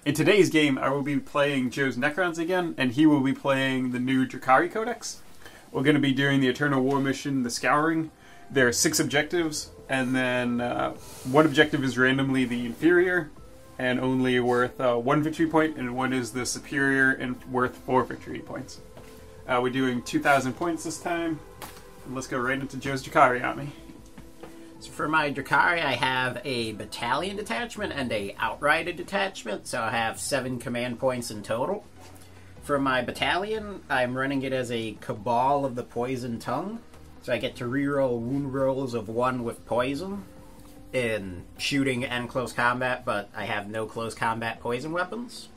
In today's game, I will be playing Joe's Necrons again, and he will be playing the new Drukhari Codex. We're going to be doing the Eternal War mission, The Scouring. There are 6 objectives, and then one objective is randomly the inferior, and only worth 1 victory point, and one is the superior and worth 4 victory points. We're doing 2,000 points this time, and let's go right into Joe's Drukhari army. So for my Drukhari, I have a battalion detachment and a outrider detachment, so I have 7 command points in total. For my battalion, I'm running it as a Cabal of the Poison Tongue, so I get to reroll wound rolls of 1 with poison in shooting and close combat, but I have no close combat poison weapons,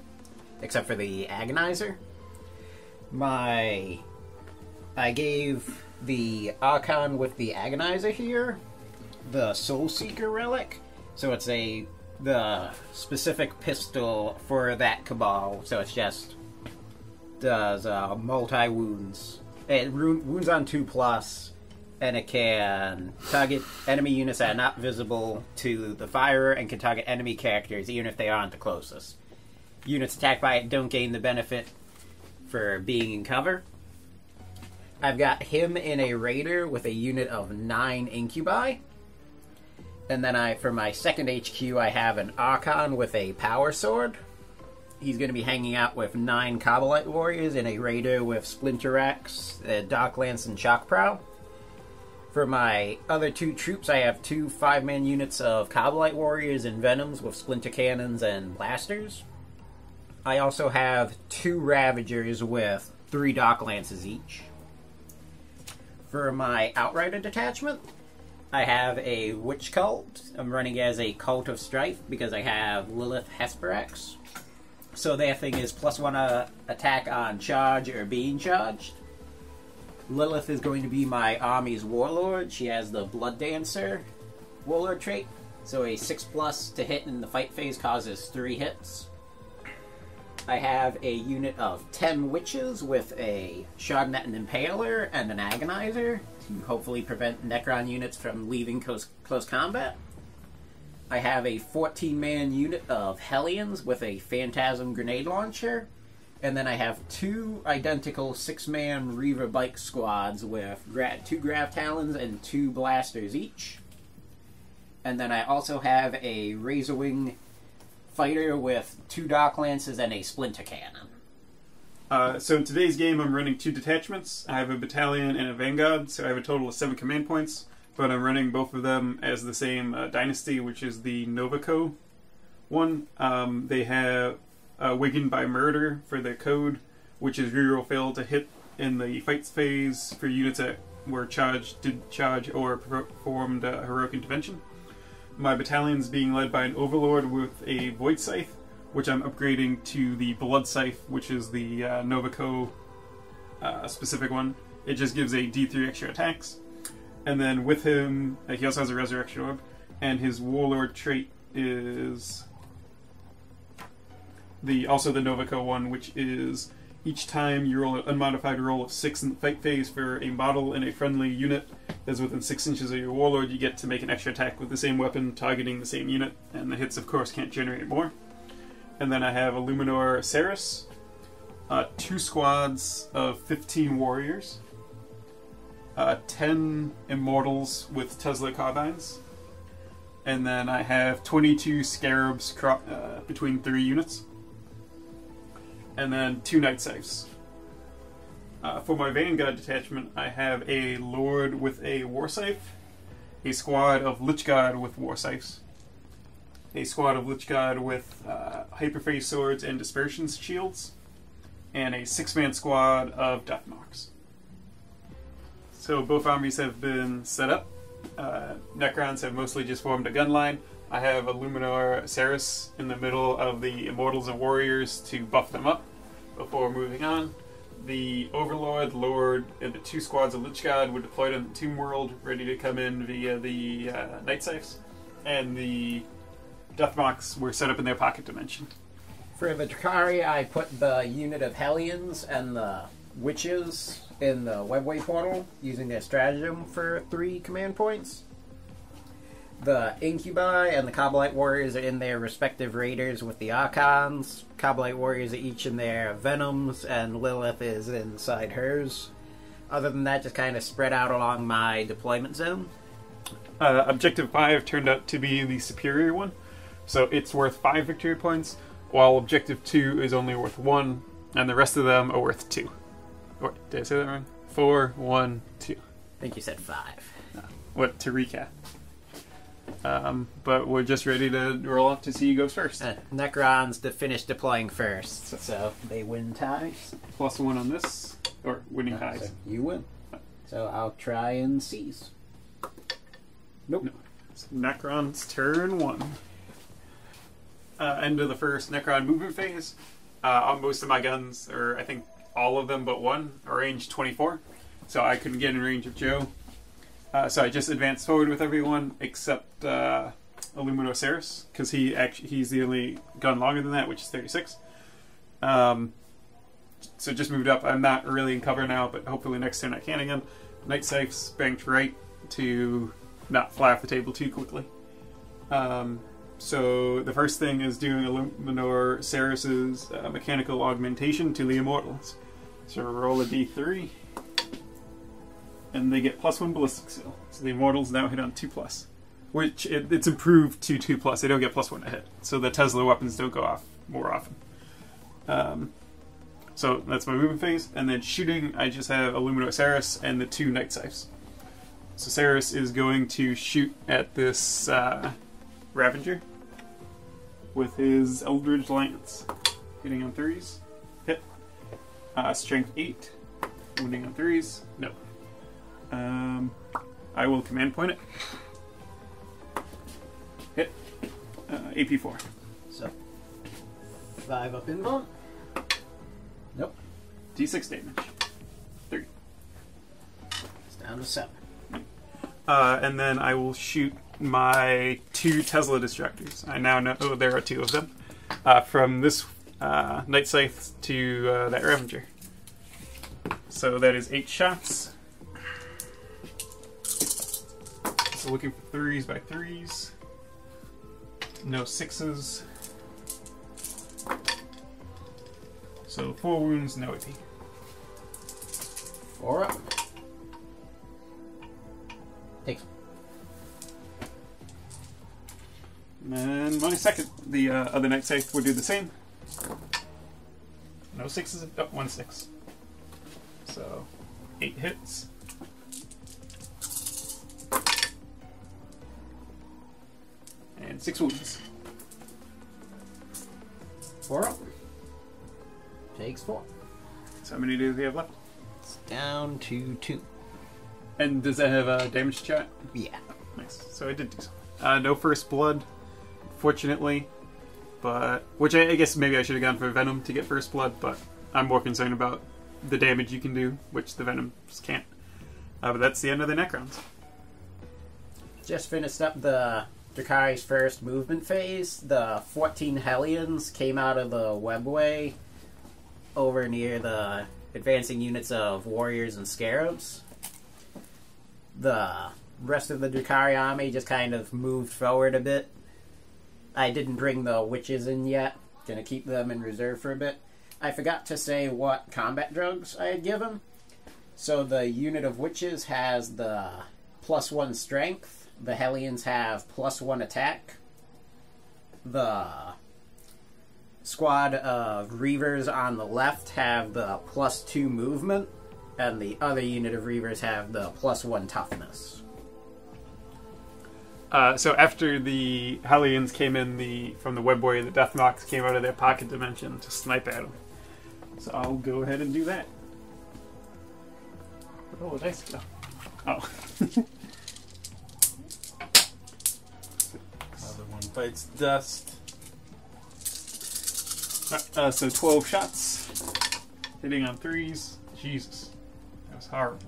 except for the Agonizer. I gave the Archon with the Agonizer here the Soul Seeker relic, so it's the specific pistol for that Cabal, so it's just does multi wounds. It wounds on 2+, and it can target enemy units that are not visible to the firer, and can target enemy characters even if they aren't the closest. Units attacked by it don't gain the benefit for being in cover. I've got him in a raider with a unit of 9 incubi. And then for my second HQ, I have an Archon with a power sword. He's going to be hanging out with 9 Kabal warriors in a raider with Splinter Axe, Dark Lance, and Shock Prow. For my other 2 troops, I have 2 5-man units of Kabal warriors and Venoms with Splinter Cannons and Blasters. I also have 2 Ravagers with 3 Dark Lances each. For my Outrider detachment, I have a Witch Cult. I'm running as a Cult of Strife because I have Lilith Hesperax. So their thing is +1 attack on charge or being charged. Lilith is going to be my army's warlord. She has the Blood Dancer warlord trait. So a 6+ to hit in the fight phase causes 3 hits. I have a unit of 10 witches with a Shardnet and Impaler and an Agonizer to hopefully prevent Necron units from leaving close combat. I have a 14-man unit of Hellions with a Phantasm Grenade Launcher. And then I have 2 identical 6-man Reaver Bike squads with 2 Grav Talons and 2 Blasters each. And then I also have a Razorwing fighter with 2 Dark Lances and a Splinter Cannon. So in today's game, I'm running 2 detachments. I have a battalion and a vanguard, so I have a total of 7 command points. But I'm running both of them as the same dynasty, which is the Novaco one. They have Wigan by Murder for their code, which is reroll fail to hit in the fights phase for units that were did charge, or performed heroic intervention. My battalion's being led by an Overlord with a Void Scythe, which I'm upgrading to the Blood Scythe, which is the Novaco specific one. It just gives a D3 extra attacks. And then with him, he also has a Resurrection Orb, and his Warlord trait is also the Novaco one, which is each time you roll an unmodified roll of 6 in the fight phase for a model in a friendly unit that's within 6 inches of your Warlord, you get to make an extra attack with the same weapon targeting the same unit, and the hits, of course, can't generate more. And then I have a Luminor Ceres, 2 squads of 15 warriors, 10 Immortals with Tesla carbines, and then I have 22 Scarabs between 3 units, and then 2 Night Scythes. For my Vanguard detachment, I have a Lord with a War Scythe, a squad of Lichguard with War Scythes, a squad of Lichguard with Hyperphase Swords and Dispersion Shields, and a 6-man squad of Deathmarks. So both armies have been set up. Necrons have mostly just formed a gun line. I have a Luminor Ceres in the middle of the Immortals and Warriors to buff them up before moving on. The Overlord, Lord, and the 2 squads of Lichguard were deployed on the Tomb World, ready to come in via the Night Scythes. And the Deathmarks were set up in their pocket dimension. For the Drukhari, I put the unit of Hellions and the Witches in the Webway portal, using their stratagem for 3 command points. The Incubi and the Kabalite Warriors are in their respective raiders with the Archons. Kabalite Warriors are each in their Venoms, and Lilith is inside hers. Other than that, just kind of spread out along my deployment zone. Objective 5 turned out to be the superior one, so it's worth 5 victory points, while Objective 2 is only worth 1, and the rest of them are worth 2. Or, did I say that wrong? 4, 1, 2. I think you said 5. What, to recap. But we're just ready to roll off to see who goes first. Necrons to finish deploying first, so they win ties. +1 on this, or winning ties. So you win. So I'll try and seize. Nope. No. It's Necron's turn 1. End of the first Necron movement phase. On most of my guns, or I think all of them but one, are range 24. So I couldn't get in range of Joe. So I just advanced forward with everyone except Illuminoceros, because he's the only gun longer than that, which is 36. So just moved up. I'm not really in cover now, but hopefully next turn I can again. Night Scythes banked right to not fly off the table too quickly. So the first thing is doing Illuminoceros's mechanical augmentation to the Immortals. So roll a d3. And they get +1 ballistic skill. So the Immortals now hit on 2+. Which, it's improved to 2+. They don't get +1 to hit. So the Tesla weapons don't go off more often. So that's my movement phase. And then shooting, I just have Illuminoceros and the 2 Night Scythes. So Ceres is going to shoot at this Ravager with his Eldritch Lance. Hitting on 3s. Hit. Strength 8. Wounding on 3s. No. I will command point it. Hit. AP 4. So 5 up invuln. Nope. D6 damage. 3. It's down to 7. And then I will shoot my 2 Tesla Destructors. I now know there are 2 of them. From this Night Scythe to that Ravager. So that is 8 shots. So looking for 3s by 3s. No 6s. So 4 wounds, no AP. 4 up. Takes. And then my second, the other Night Scythe would do the same. No 6s, oh, 1 6. So 8 hits. And 6 wounds. 4 up. Takes 4. So how many do they have left? It's down to 2. And does that have a damage chat? Yeah. Nice. So I did do so. No first blood, fortunately. But which I guess maybe I should have gone for Venom to get first blood, but I'm more concerned about the damage you can do, which the Venoms can't. But that's the end of the Necrons. Just finished up the Drukhari's first movement phase. The 14 Hellions came out of the webway over near the advancing units of warriors and scarabs. The rest of the Drukhari army just kind of moved forward a bit. I didn't bring the witches in yet. Gonna keep them in reserve for a bit. I forgot to say what combat drugs I had given. So the unit of witches has the +1 strength. The Hellions have +1 attack. The squad of Reavers on the left have the +2 movement. And the other unit of Reavers have the +1 toughness. So after the Hellions came in from the webway, the Deathmox came out of their pocket dimension to snipe at them. So I'll go ahead and do that. Oh, dice go. Oh. Another one bites dust. So 12 shots. Hitting on 3s. Jesus. That was horrible.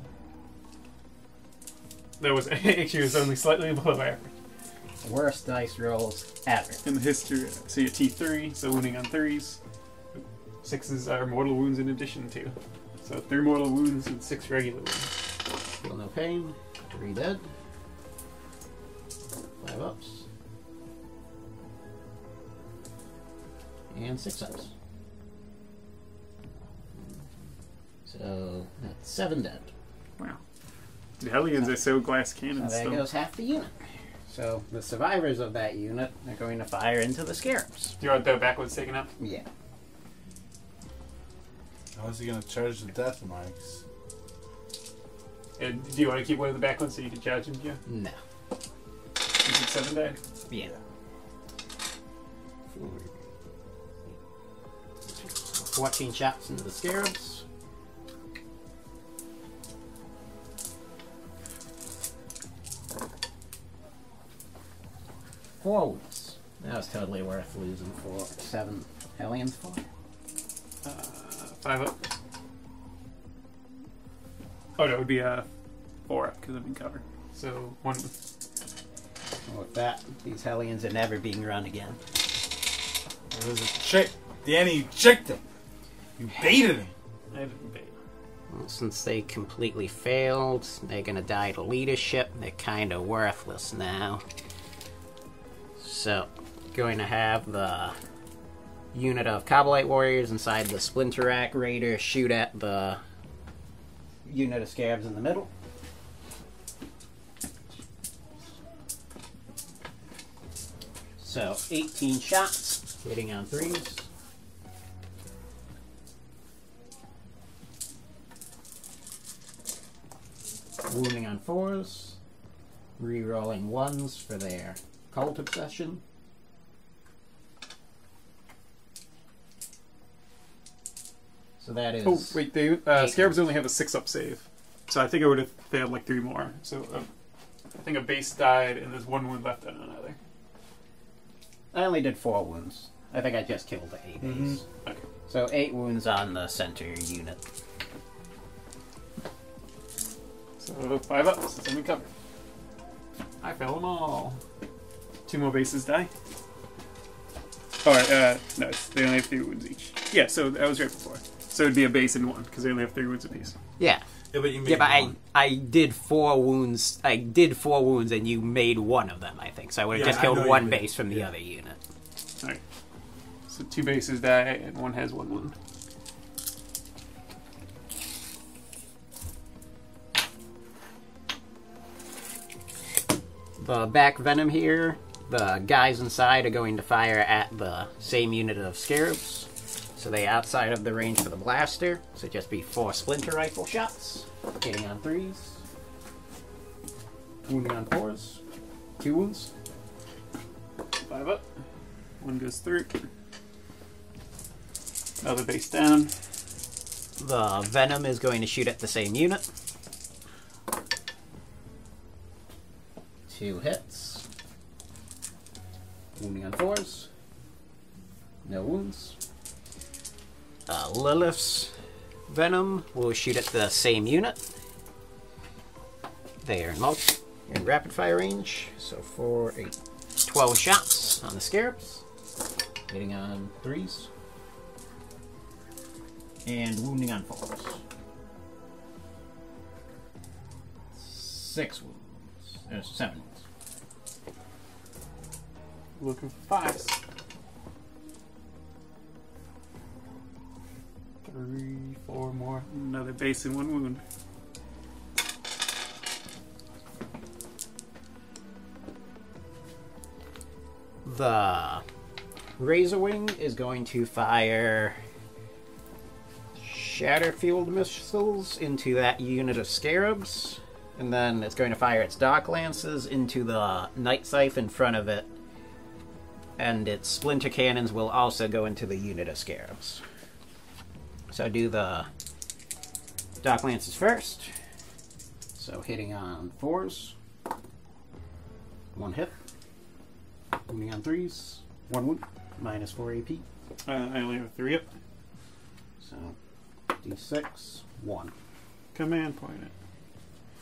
That was actually it was only slightly below average. Worst dice rolls ever. In the history, so you T3, so wounding on 3s. 6s are mortal wounds in addition to. So 3 mortal wounds and 6 regular wounds. Feel no pain. 3 dead. 5 up. and 6-ups. So that's 7 dead. Wow. The Hellions are so glass So cannons. there still. goes half the unit. So the survivors of that unit are going to fire into the scarabs. Do you want the backwards taken out? Yeah. How is he gonna charge the death marks? Do you want to keep one of the back ones so you can charge him? Yeah. No. You said 7 died. Yeah. 14 shots into the scarabs. Four wounds. That was totally worth losing for 7 Hellions for. 5 up. Oh no, it would be 4 up because I've been covered. So 1. With that, these Hellions are never being run again. It was a trick. Danny, you tricked him. You baited him. I didn't bait. Well, since they completely failed, they're gonna die to leadership. They're kinda worthless now. So, going to have the unit of Kabalite warriors inside the Splinterack Raider shoot at the unit of Scarabs in the middle. So, 18 shots, hitting on 3s. Wounding on 4s. Rerolling 1s for their cult obsession. So that is... Oh, wait, they Scarabs only have a 6 up save. So I think I would have failed like 3 more. So I think a base died and there's 1 wound left on another. I only did 4 wounds. I think I just killed the 8 base. Okay. So 8 wounds on the center unit. So 5 up since I'm covered. I failed them all. 2 more bases die. Alright, no, they only have 3 wounds each. Yeah, so I was right before. So it'd be a base and 1, because they only have 3 wounds apiece. Yeah. Yeah, but you made Yeah, but one. I did 4 wounds. I did 4 wounds and you made 1 of them, I think. So I would have Yeah, just I killed know 1 you did. base from the other unit. Alright. So 2 bases die and 1 has 1 wound. The back venom here, the guys inside are going to fire at the same unit of scarabs. So they outside of the range for the blaster. So just be 4 splinter rifle shots. Hitting on 3s. Wounding on 4s. 2 wounds. 5 up. 1 goes through. Another base down. The venom is going to shoot at the same unit. 2 hits. Wounding on 4s. No wounds. Lilith's venom will shoot at the same unit. They are in rapid fire range, so for 12 shots on the scarabs, hitting on 3s, and wounding on 4s. 6 wounds. 7 wounds. Looking for 5s. 3, 4 more. Another base and 1 wound. The Razorwing is going to fire Shatterfield missiles into that unit of scarabs, and then it's going to fire its Dark Lances into the Night Scythe in front of it, and its Splinter Cannons will also go into the unit of scarabs. So do the Dark Lances first. So hitting on 4s. 1 hit. Wounding on 3s. 1 wound. Minus 4 AP. I only have 3 up. So D6. 1. Command point it.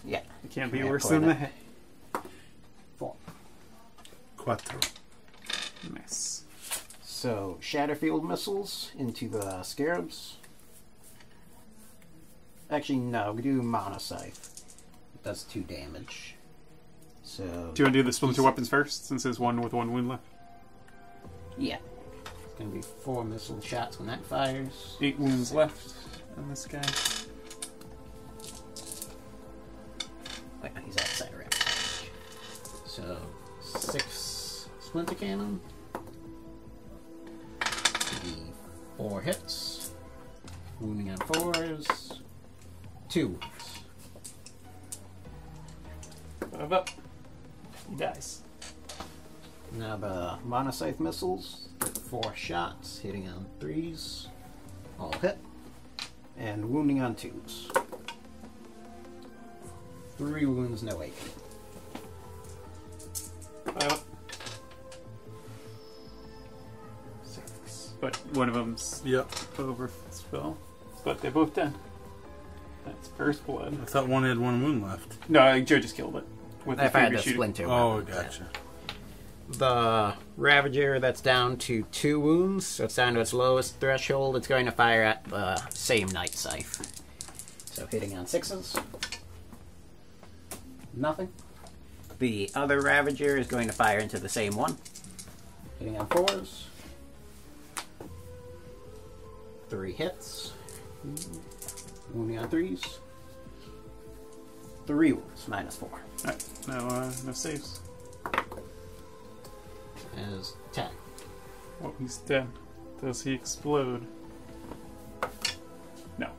Yeah. It can't be Command worse point than it. that. 4. Quattro. Nice. So Shatterfield missiles into the scarabs. Actually, no. We do Mana Scythe. It does 2 damage. So Do you want to do the splinter weapons first, since there's 1 with 1 wound left? yeah. Gonna be 4 missile shots when that fires. 8 wounds left on this guy. Wait, no, he's outside ramp. So 6 splinter cannon. 4 hits. Wounding on 4s. 2 wounds. 5 up. He dies. Now the monocyte missiles. 4 shots, hitting on 3s. All hit. And wounding on 2s. 3 wounds, no AP. 5 up. 6. But one of them's over spell. But they're both dead. That's first blood. I thought one had 1 wound left. No, Joe just killed it. With If I had the shooting. splinter. Oh, gotcha. The Ravager, that's down to 2 wounds, so it's down to its lowest threshold. It's going to fire at the same Night Scythe. So hitting on 6s. Nothing. The other Ravager is going to fire into the same one. Hitting on 4s. 3 hits. Wounding on 3s. 3 wounds, -4. Alright, no saves. As 10. Oh, he's dead. Does he explode? No.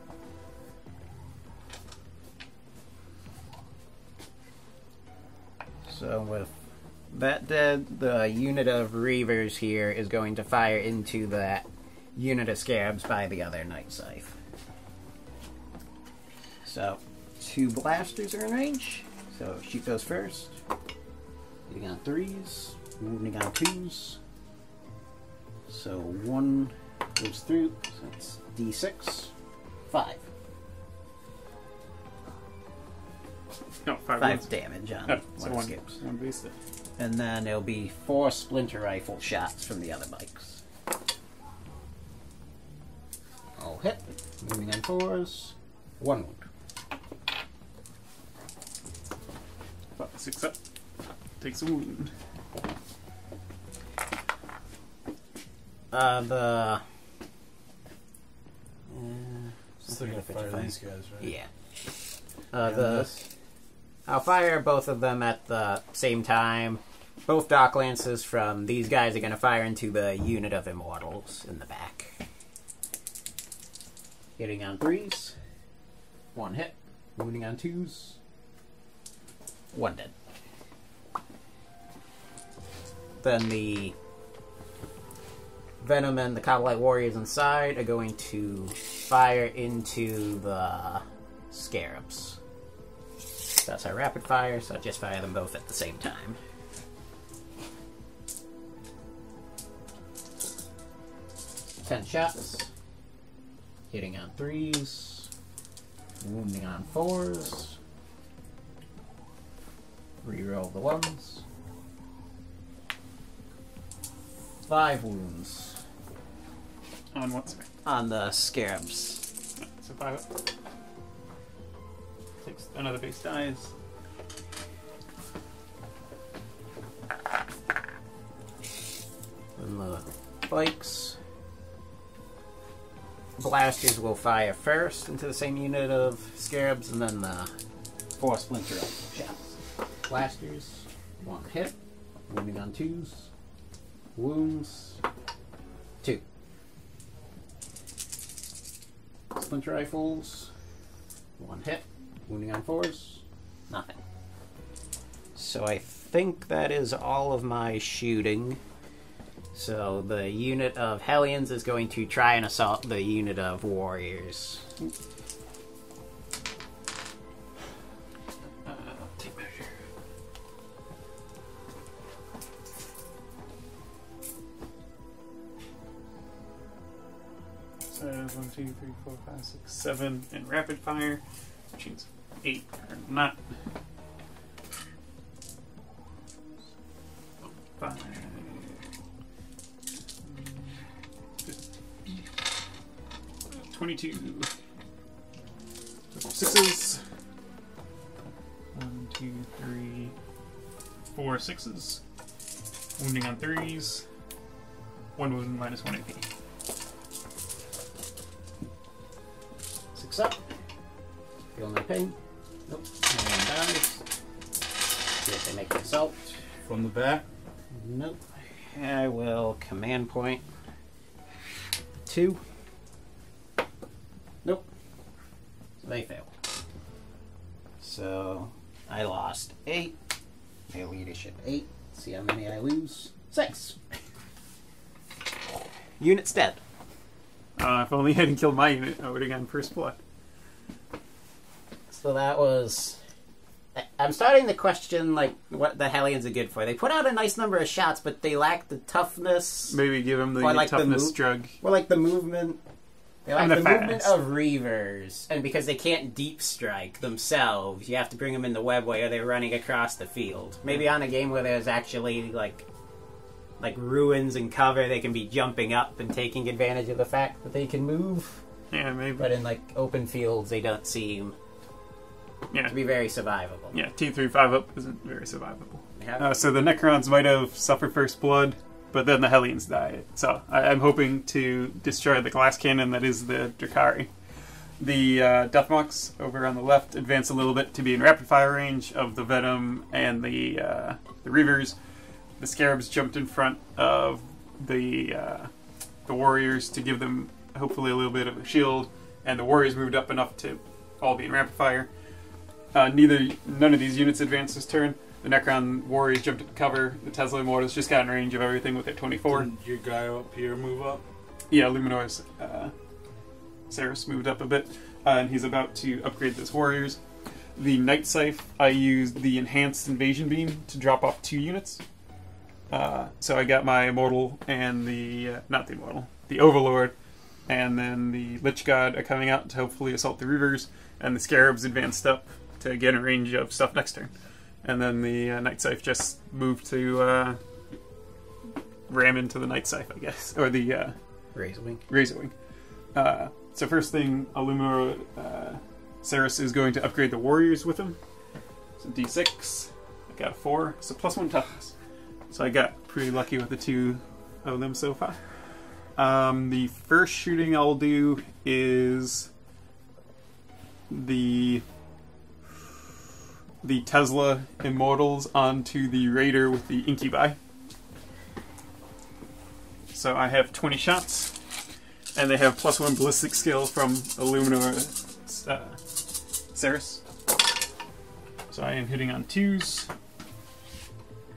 So with that dead, the unit of Reavers here is going to fire into that unit of Scarabs by the other Night Scythe. So 2 blasters are in range. So shoot those first. Hitting on 3s, wounding on 2s. So 1 goes through, so that's D6. 5. No, 5 5 wounds. damage on Oh, one so of one Skips. One wasted. And then there'll be 4 splinter rifle shots from the other bikes. All hit. Moving on 4s. 1 wound. 6 up. Takes a wound. The... Still gotta fire these guys, right? Yeah. And this? I'll fire both of them at the same time. Both Dock Lances from these guys are going to fire into the unit of Immortals in the back. Hitting on 3s. 1 hit. Wounding on 2s. 1 dead. Then the Venom and the Kabal Warriors inside are going to fire into the Scarabs. That's our rapid fire, so I just fire them both at the same time. Ten shots. Hitting on 3s. Wounding on 4s. Reroll the 1s. 5 wounds. On what side? On the Scarabs. So 5 up. Takes another base dies. And the bikes. Blasters will fire first into the same unit of Scarabs, and then the 4 splinter shots. Blasters, 1 hit. Wounding on 2s. Wounds, 2. Splinter rifles, 1 hit. Wounding on 4s, nothing. So I think that is all of my shooting. So the unit of Hellions is going to try and assault the unit of Warriors. Take measure. So 1, 2, 3, 4, 5, 6, 7 in rapid fire, which means 8 are not. 5. 22. 6s. 1, 2, 3, 4 6s. Wounding on 3s. 1 wound, minus 1 AP. 6 up. Feel no pain. Nope. And dies. See if they make an assault. From the back. Nope. I will command point 2. Nope. So they fail. So I lost 8. My leadership 8. See how many I lose? 6. Unit's dead. If only I hadn't killed my unit, I would have gotten first blood. So that was... I'm starting to question, like, what the Hellions are good for. They put out a nice number of shots, but they lack the toughness. Maybe give them the Or like toughness drug. Or like the movement. They lack And the the movement fast. of Reavers. And because they can't deep strike themselves, you have to bring them in the webway or they're running across the field. Maybe on a game where there's actually, like ruins and cover, they can be jumping up and taking advantage of the fact that they can move. Yeah, maybe. But in, like, open fields, they don't seem to be very survivable. Yeah, T3 5 up isn't very survivable. Yeah. So the Necrons might have suffered first blood, but then the Hellions die. So I'm hoping to destroy the glass cannon that is the Drukhari. The Deathmox over on the left advance a little bit to be in rapid fire range of the Venom and the Reavers. The Scarabs jumped in front of the Warriors to give them hopefully a little bit of a shield, and the Warriors moved up enough to all be in rapid fire. None of these units advanced this turn. The Necron Warriors jumped into cover. The Tesla Immortals just got in range of everything with their 24. Didn't your guy up here move up? Yeah, Luminor's Ceres moved up a bit, and he's about to upgrade those Warriors. The Night Scythe, I used the Enhanced Invasion Beam to drop off 2 units. So I got my Immortal and the Overlord, and then the Lich God are coming out to hopefully assault the Reavers, and the Scarabs advanced up to get in range of stuff next turn. And then the Night Scythe just moved to ram into the Night Scythe, I guess, or the Razorwing. So first thing, Illumina Ceres is going to upgrade the Warriors with him. So D6, I got a 4, so +1 toughness. So I got pretty lucky with the 2 of them so far. The first shooting I'll do is the Tesla Immortals onto the Raider with the Incubi. So I have 20 shots, and they have +1 ballistic skill from Illumina Ceres. So I am hitting on 2s,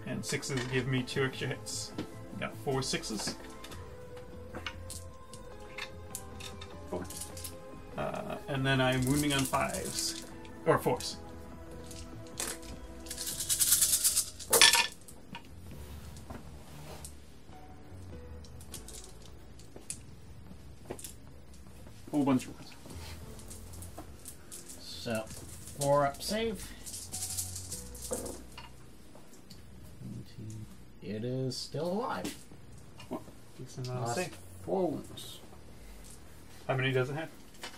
and 6s give me 2 extra hits. Got 4 6s. 4. And then I'm wounding on 5s. Or 4s. Whole bunch of ones. So, 4 up save. It is still alive. Well, decent amount of Lost save. 4 wounds. How many does it have?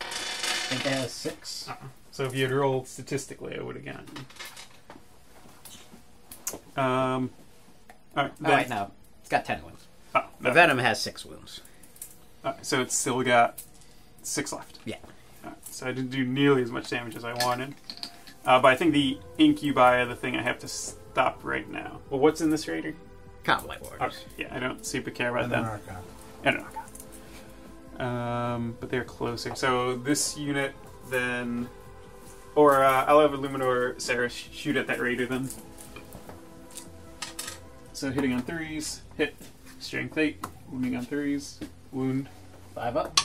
I think it has 6. So if you had rolled statistically, I would have gotten. Alright. Oh, wait, no. It's got 10 wounds. Oh, The Venom has 6 wounds. So it's still got 6 left. Yeah. So I didn't do nearly as much damage as I wanted. But I think the Incubi are the thing I have to stop right now. Well, what's in this Raider? Combat Warriors. Okay. Yeah, I don't super care about And them. an Archon. And an Archon. But they're closer. So this unit then... Or I'll have Illuminor Ceres shoot at that Raider then. So hitting on 3s, hit, strength 8, wounding on 3s, wound. 5 up.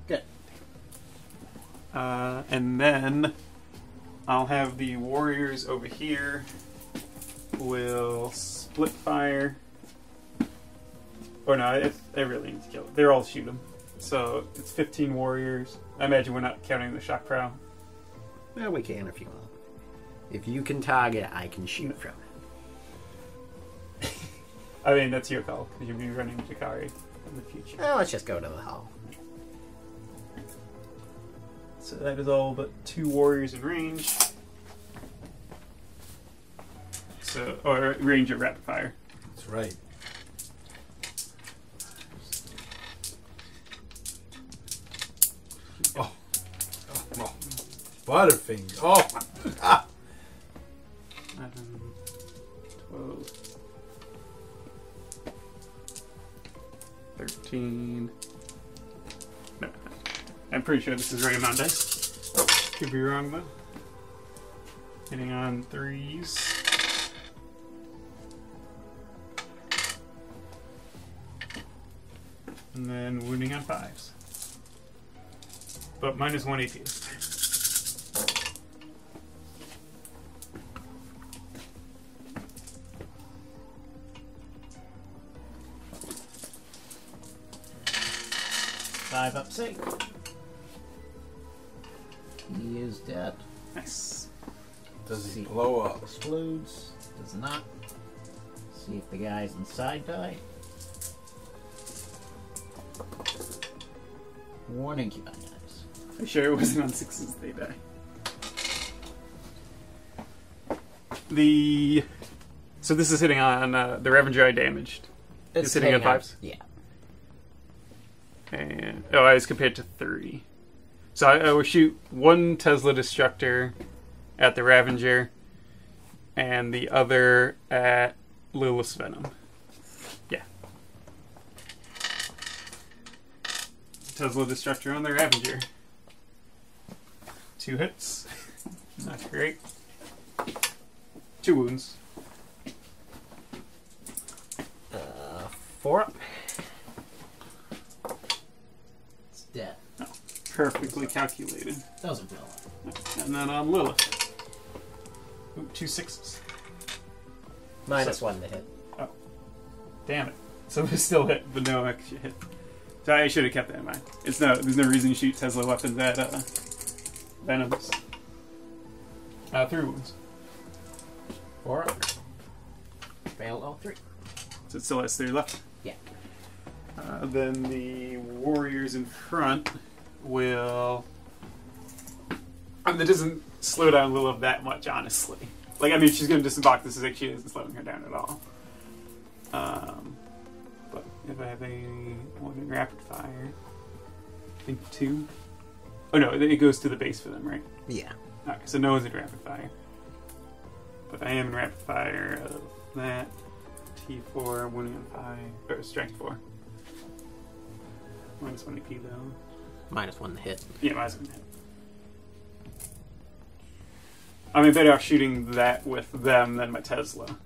Good. And then I'll have the Warriors over here will split fire. Or no, I really need to kill them. They're all shoot them. So it's 15 Warriors. I imagine we're not counting the shock prow. Well, we can if you want. If you can target, I can shoot from it. I mean, that's your call, because you'll be running Drukhari in the future. Well, let's just go to the hall. So that is all but 2 Warriors in range. So, or range of rapid fire. That's right. Butterfinger. Oh my god. 11, 12, 13. No, I'm pretty sure this is right amount of dice. Could be wrong though. Hitting on 3s. And then wounding on 5s. But minus 1 AP. Five up safe. He is dead. Nice. Does he blow up? Explodes. Does not. See if the guys inside die. One incubi dies. Are you sure it wasn't on 6s they die? So this is hitting on the Revenger I damaged. It's hitting on 5s? Yeah. And I was compared to 3. So I will shoot 1 Tesla Destructor at the Ravager and the other at Lilith's Venom. Yeah. Tesla Destructor on the Ravager. 2 hits. Not great. 2 wounds. 4 up. It's dead. Oh, perfectly calculated. Doesn't blow up. And then on Lilith. Ooh, 2 6s. Minus 1 to hit. Oh. Damn it. So we still hit, but no extra hit. So I should have kept that in mind. There's no reason to shoot Tesla weapons at Venoms. 3 wounds. 4 up. Failed all 3. So it still has 3 left. Yeah. Then the warriors in front will... that doesn't slow down Lilith that much, honestly. Like, I mean, she's going to disembark this as she isn't slowing her down at all. But if I have one in rapid fire, I think 2. Oh no, it goes to the base for them, right? Yeah. Okay, so no one's in rapid fire. But I am in rapid fire of that. T4, wounding on 5, or strength 4. Minus 1 AP though. Minus 1 to hit. Yeah, minus 1 hit. I mean, better off shooting that with them than my Tesla.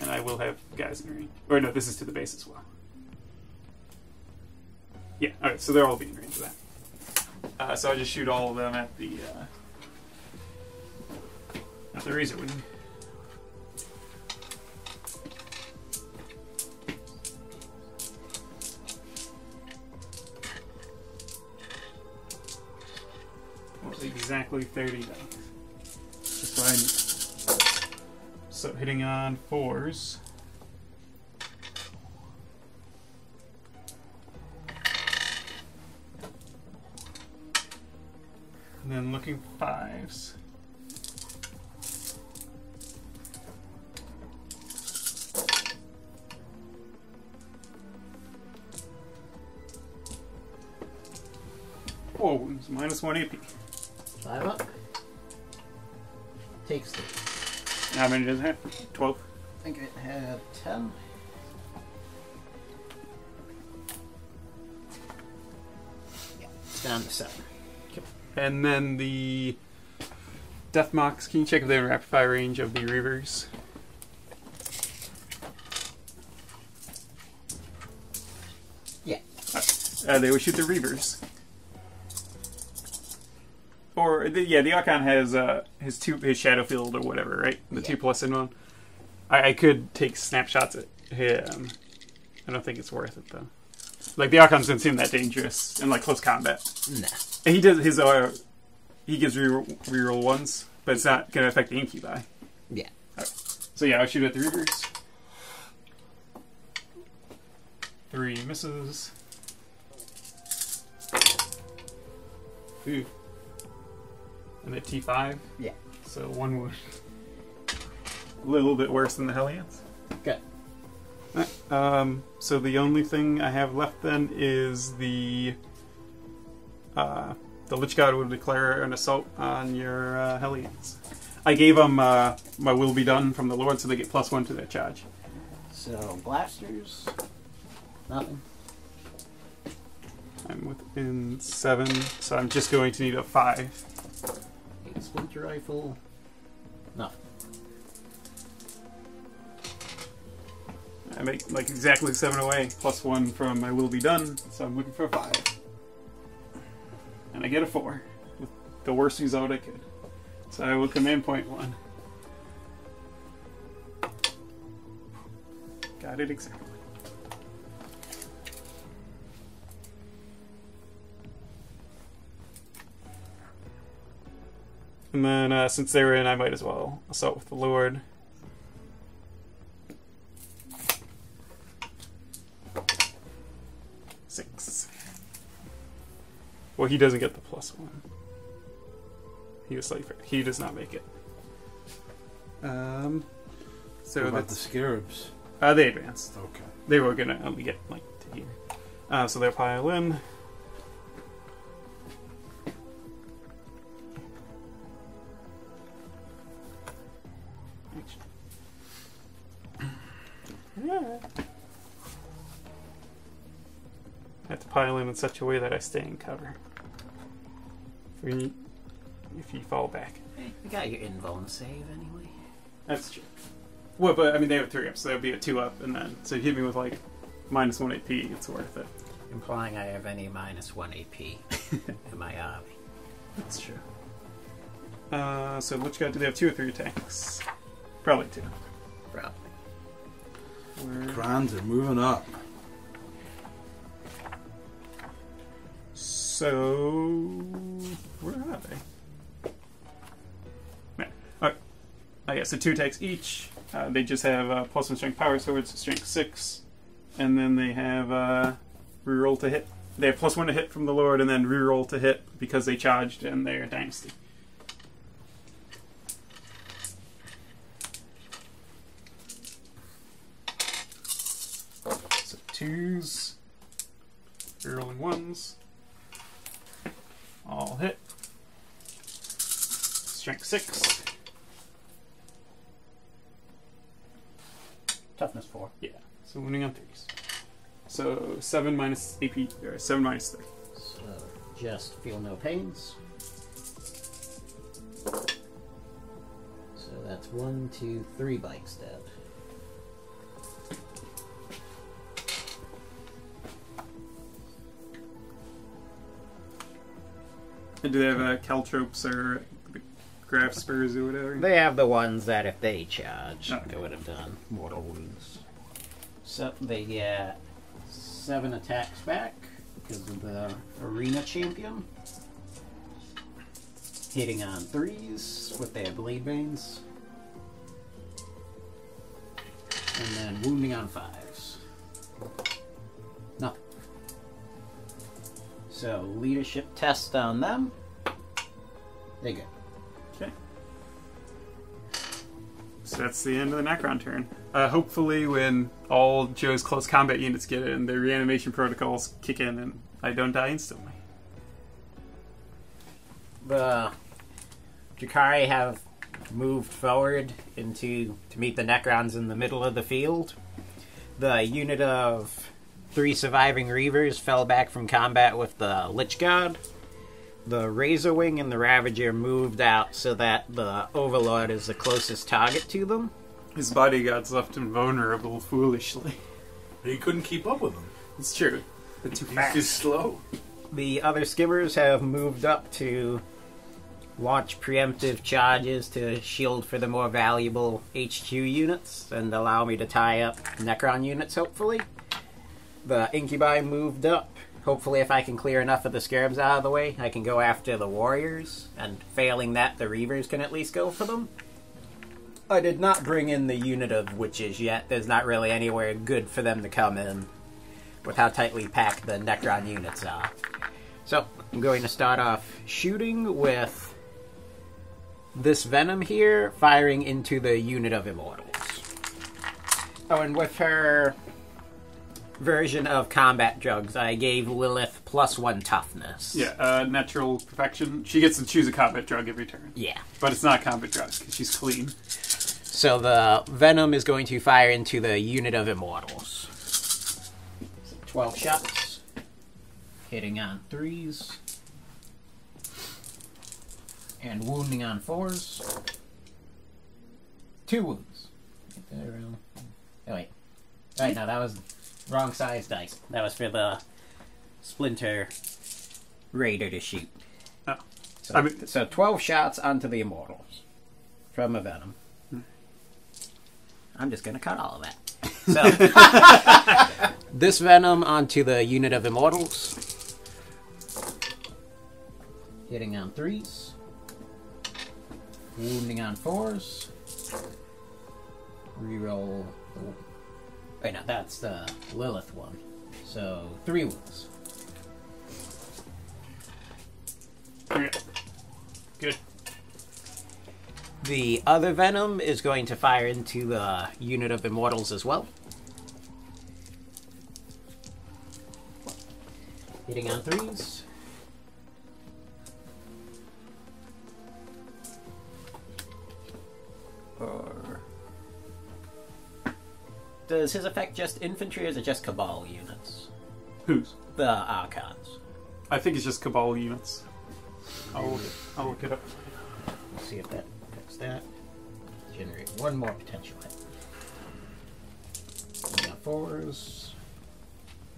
And I will have guys in range. Or no, this is to the base as well. Yeah, alright, so they'll all be in range of that. So I just shoot all of them at the razor wing. Exactly 30 dice. Just what I need. So hitting on 4s. And then looking 5s. Four wounds, minus 1 AP. 5 up. Takes 3. How many does it have? 12. I think it had 10. Yeah, it's down to 7. Okay. And then the Death Mocks, can you check if they're in rapid fire range of the Reavers? Yeah. They would shoot the Reavers. Or the Archon has his Shadow Field or whatever, right? The 2+ in one. I could take snapshots at him. I don't think it's worth it though. Like the Archons don't seem that dangerous in like close combat. Nah. And he does his he gives reroll 1s, but it's not going to affect the Incubi. Yeah. Right. So yeah, I'll shoot at the Reavers. 3 misses. Ooh. And a T5? Yeah. So 1 wound. A little bit worse than the Hellions. Good. So the only thing I have left then is the the Lich God will declare an assault on your Hellions. I gave them my will be done from the Lord, so they get +1 to their charge. So, blasters. Nothing. I'm within 7, so I'm just going to need a 5. 8 splinter rifle. Nothing. I make like exactly 7 away, +1 from my will be done, so I'm looking for a 5. And I get a 4. With the worst result I could. So I will command point 1. Got it exactly. And then, since they were in, I might as well assault with the Lord. Six. Well, he doesn't get the +1. He was safer. He does not make it. So what about the scarabs? They advanced. Okay. They were gonna only get like to here. So they'll pile in. Yeah. I have to pile in such a way that I stay in cover. If you fall back. Hey, you got your invuln save anyway. That's true. Well, but I mean, they have 3 up, so that would be a 2 up, and then so if you hit me with like -1 AP, it's worth it. Implying I have any -1 AP in my army. That's true. So Lich God, do they have 2 or 3 attacks? Probably 2. Probably. Crons are moving up. So where are they? Yeah. Alright. Yeah, so 2 attacks each. They just have +1 strength power swords, strength 6, and then they have reroll to hit. They have +1 to hit from the Lord, and then reroll to hit because they charged in their dynasty. So 2s, rerolling 1s, all hit. Strength 6. Toughness 4. Yeah, so wounding on 3s. So 7 minus AP, or 7 minus 3. So just feel no pains. So that's 1, 2, 3 bite stab. And do they have caltropes or the graph spurs or whatever? They have the ones that if they charge, Okay. they would have done mortal wounds. So they get 7 attacks back because of the arena champion. Hitting on 3s with their blade veins. And then wounding on 5s. Nothing. So leadership test on them. They good. Okay. So that's the end of the Necron turn. Hopefully when all Joe's close combat units get in, the reanimation protocols kick in and I don't die instantly. The Drukhari have moved forward to meet the Necrons in the middle of the field. The unit of 3 surviving Reavers fell back from combat with the Lich God. The Razorwing and the Ravager moved out so that the Overlord is the closest target to them. His bodyguards left him vulnerable foolishly. He couldn't keep up with them. It's true. They're too He's fast. just slow. The other skimmers have moved up to launch preemptive charges to shield for the more valuable HQ units and allow me to tie up Necron units, hopefully. The Incubi moved up. Hopefully, if I can clear enough of the Scarabs out of the way, I can go after the Warriors, and failing that, the Reavers can at least go for them. I did not bring in the unit of Witches yet. There's not really anywhere good for them to come in with how tightly packed the Necron units are. So, I'm going to start off shooting with this Venom here, firing into the unit of Immortals. Oh, and with her version of combat drugs. I gave Lilith +1 toughness. Yeah, natural perfection. She gets to choose a combat drug every turn. Yeah. But it's not a combat drug, because she's clean. So the venom is going to fire into the unit of immortals. 12 shots. Hitting on 3s. And wounding on 4s. 2 wounds. Get that around. Oh, wait. Right, no, that was wrong size dice. That was for the Splinter Raider to shoot. Oh. So 12 shots onto the immortals from a venom. I'm just going to cut all of that. So, this venom onto the unit of immortals. Hitting on 3s. Wounding on 4s. Reroll. Oh. Wait, no, that's the Lilith one. So, 3 wounds. Okay. Good. The other venom is going to fire into the unit of immortals as well. Hitting on 3s. Does his effect just infantry or is it just Cabal units? Whose? The Archons. I think it's just Cabal units. I'll look it up. Let's see if that affects that. Generate 1 more potential hit. Now 4s.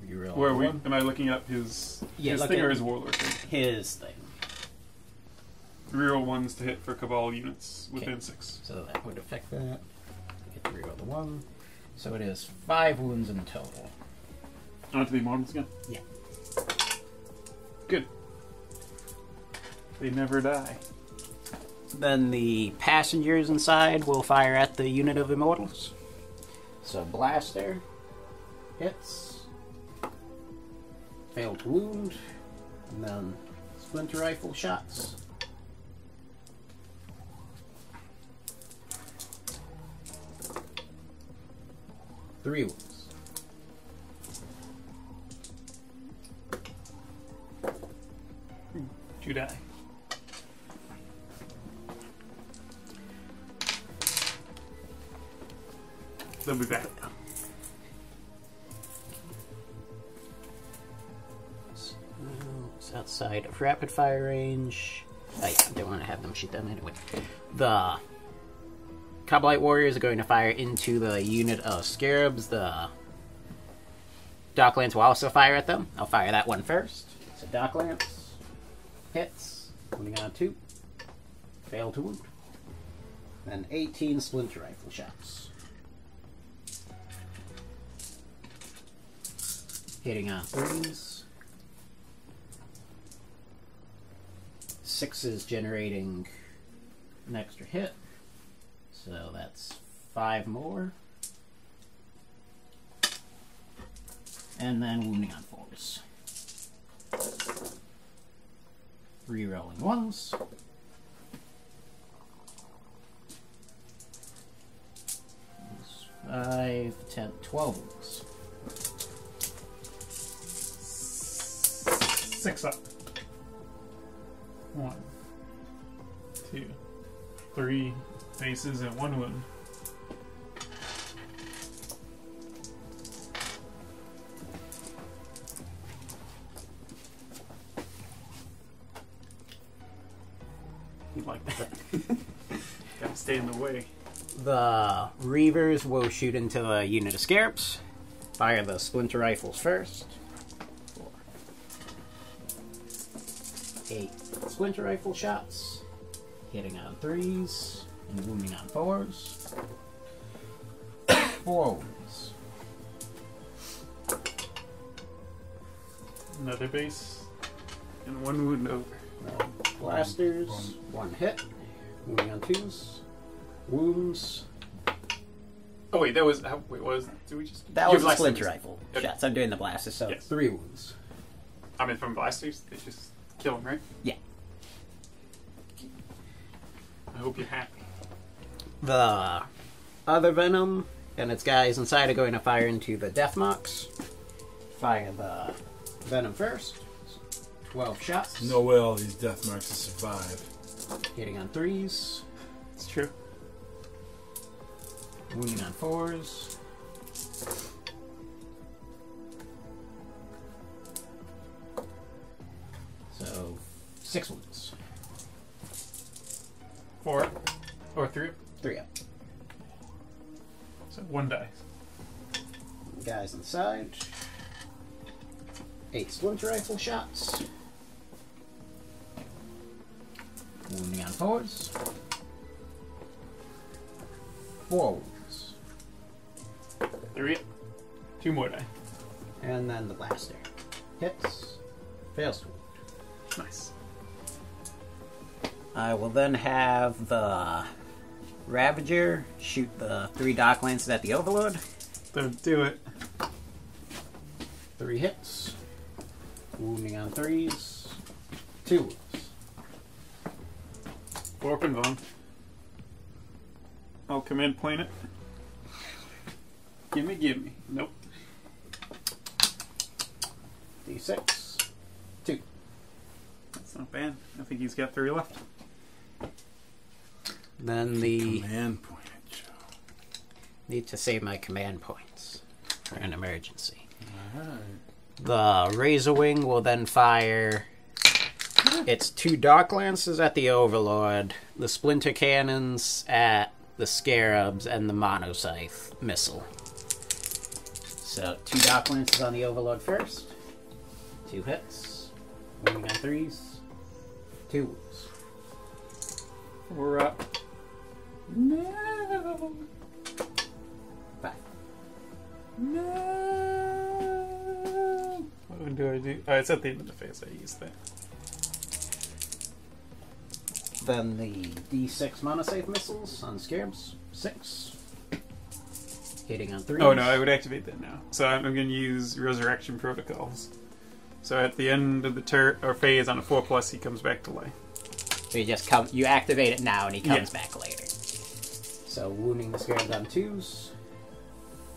Reroll Where are we? 1. Am I looking up his thing or his warlord thing? His thing. Reroll 1s to hit for Cabal units within 6. So that would affect that. Get to reroll the 1. So it is 5 wounds in total. Onto the immortals again? Yeah. Good. They never die. Then the passengers inside will fire at the unit of immortals. So blaster hits. Failed to wound. And then splinter rifle shots. Three wounds. You die. They'll be back. It's outside of rapid fire range. I don't want to have them shoot them anyway. The Kabal Warriors are going to fire into the unit of Scarabs. The Docklands will also fire at them. I'll fire that one first. So Docklands hits. Wounding on 2. Fail to wound. Then 18 splinter rifle shots. Hitting on 3s. 6s generating an extra hit. So that's 5 more. And then wounding on 4s. Rerolling 1s. That's 5, 10, 12 wounds. 6 up. 1, 2, 3 faces and 1 wound. You like that? Gotta stay in the way. The Reavers will shoot into the unit of Scarabs. Fire the splinter rifles first. 4, 8 splinter rifle shots. Hitting on 3s and wounding on 4s. 4 wounds. Another base and 1 wound over. Blasters, 1 hit. Wounding on 2s. Wounds. Oh wait, that was wait. What was that? Did we just? That You was have a splinter blasters. rifle Okay. shots. I'm doing the blasters, so Yes. 3 wounds. I mean, from blasters, they just kill them, right? Yeah. I hope you're happy. The other Venom and its guys inside are going to fire into the Death Marks. Fire the venom first. 12 shots. No way all these death marks will survive. Hitting on 3s. It's true. Wounding on 4s. So, 6 wounds. 4 or 3. 3 up. So 1 die. Guys inside. 8 splinter rifle shots. Wounding on 4s. 4 wounds. 3 up. 2 more die. And then the blaster. Hits. Fails to wound. Nice. I will then have the Ravager shoot the 3 Dark Lances at the Overlord. Don't do it. 3 hits. Wounding on 3s. 2 wounds. 4 up and bone. I'll command point it. Gimme, gimme. Nope. D6. 2. That's not bad. I think he's got 3 left. Then the... Command point, Joe. Need to save my command points for an emergency. Alright. The Razor Wing will then fire its 2 Dark Lances at the Overlord, the Splinter Cannons at the Scarabs, and the Monoscythe missile. So 2 Dark Lances on the Overlord first. 2 hits. Wounding on 3s. 2 wounds. 4 up. No. 5. No. What do I do? Oh, it's at the end of the phase. I use that. Then the D6 Monoscythe missiles on Scarabs. 6. Hitting on 3s. Oh no, I would activate that now. So I'm going to use Resurrection Protocols. So at the end of the turn or phase on a 4+, he comes back to life. So you activate it now and he comes Yeah. back later. So wounding the Scarabs on 2s.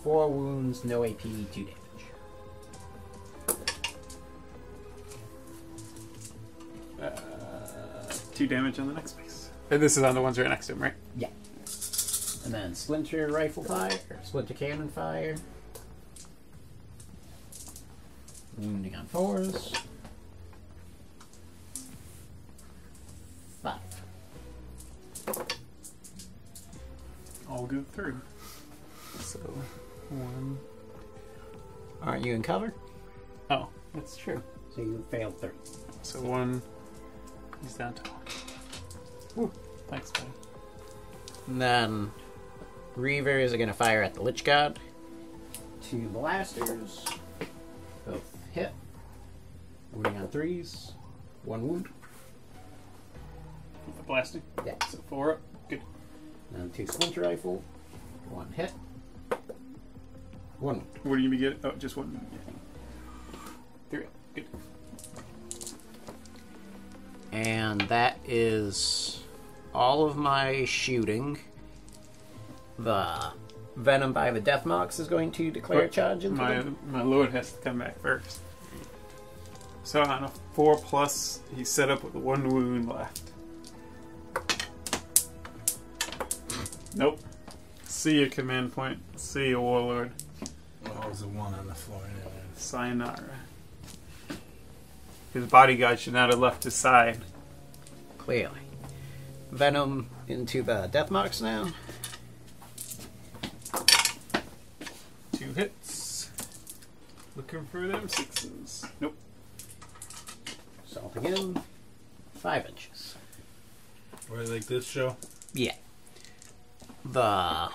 4 wounds, no AP, 2 damage. Uh, 2 damage on the next phase. And this is on the ones right next to him, right? Yeah. And then Splinter Rifle fire, or Splinter Cannon fire. Wounding on 4s. 5. All go through. So 1. Aren't you in cover? Oh, that's true. So you failed 3. So 1. He's down to 1. Woo. Thanks, buddy. And then Reavers are going to fire at the Lich God. 2 blasters. Both hit. Wounding on 3s. 1 wound. With the blasting. Yeah. So 4 up. Good. And 2 Splinter Rifle. 1 hit. 1 wound. What do you get? Oh, just 1. Yeah. 3 up. Good. And that is all of my shooting. The Venom by the Deathmarks is going to declare a charge into them. My load has to come back first. So on a 4+, he's set up with 1 wound left. Nope. See you, command point. See you, warlord. Well, was the 1 on the floor anyway. Sayonara. His bodyguard should not have left his side. Clearly. Venom into the Deathmarks now. 2 hits. Looking for them 6s. Nope. Salting in. 5 inches. Right, like this show? Yeah. The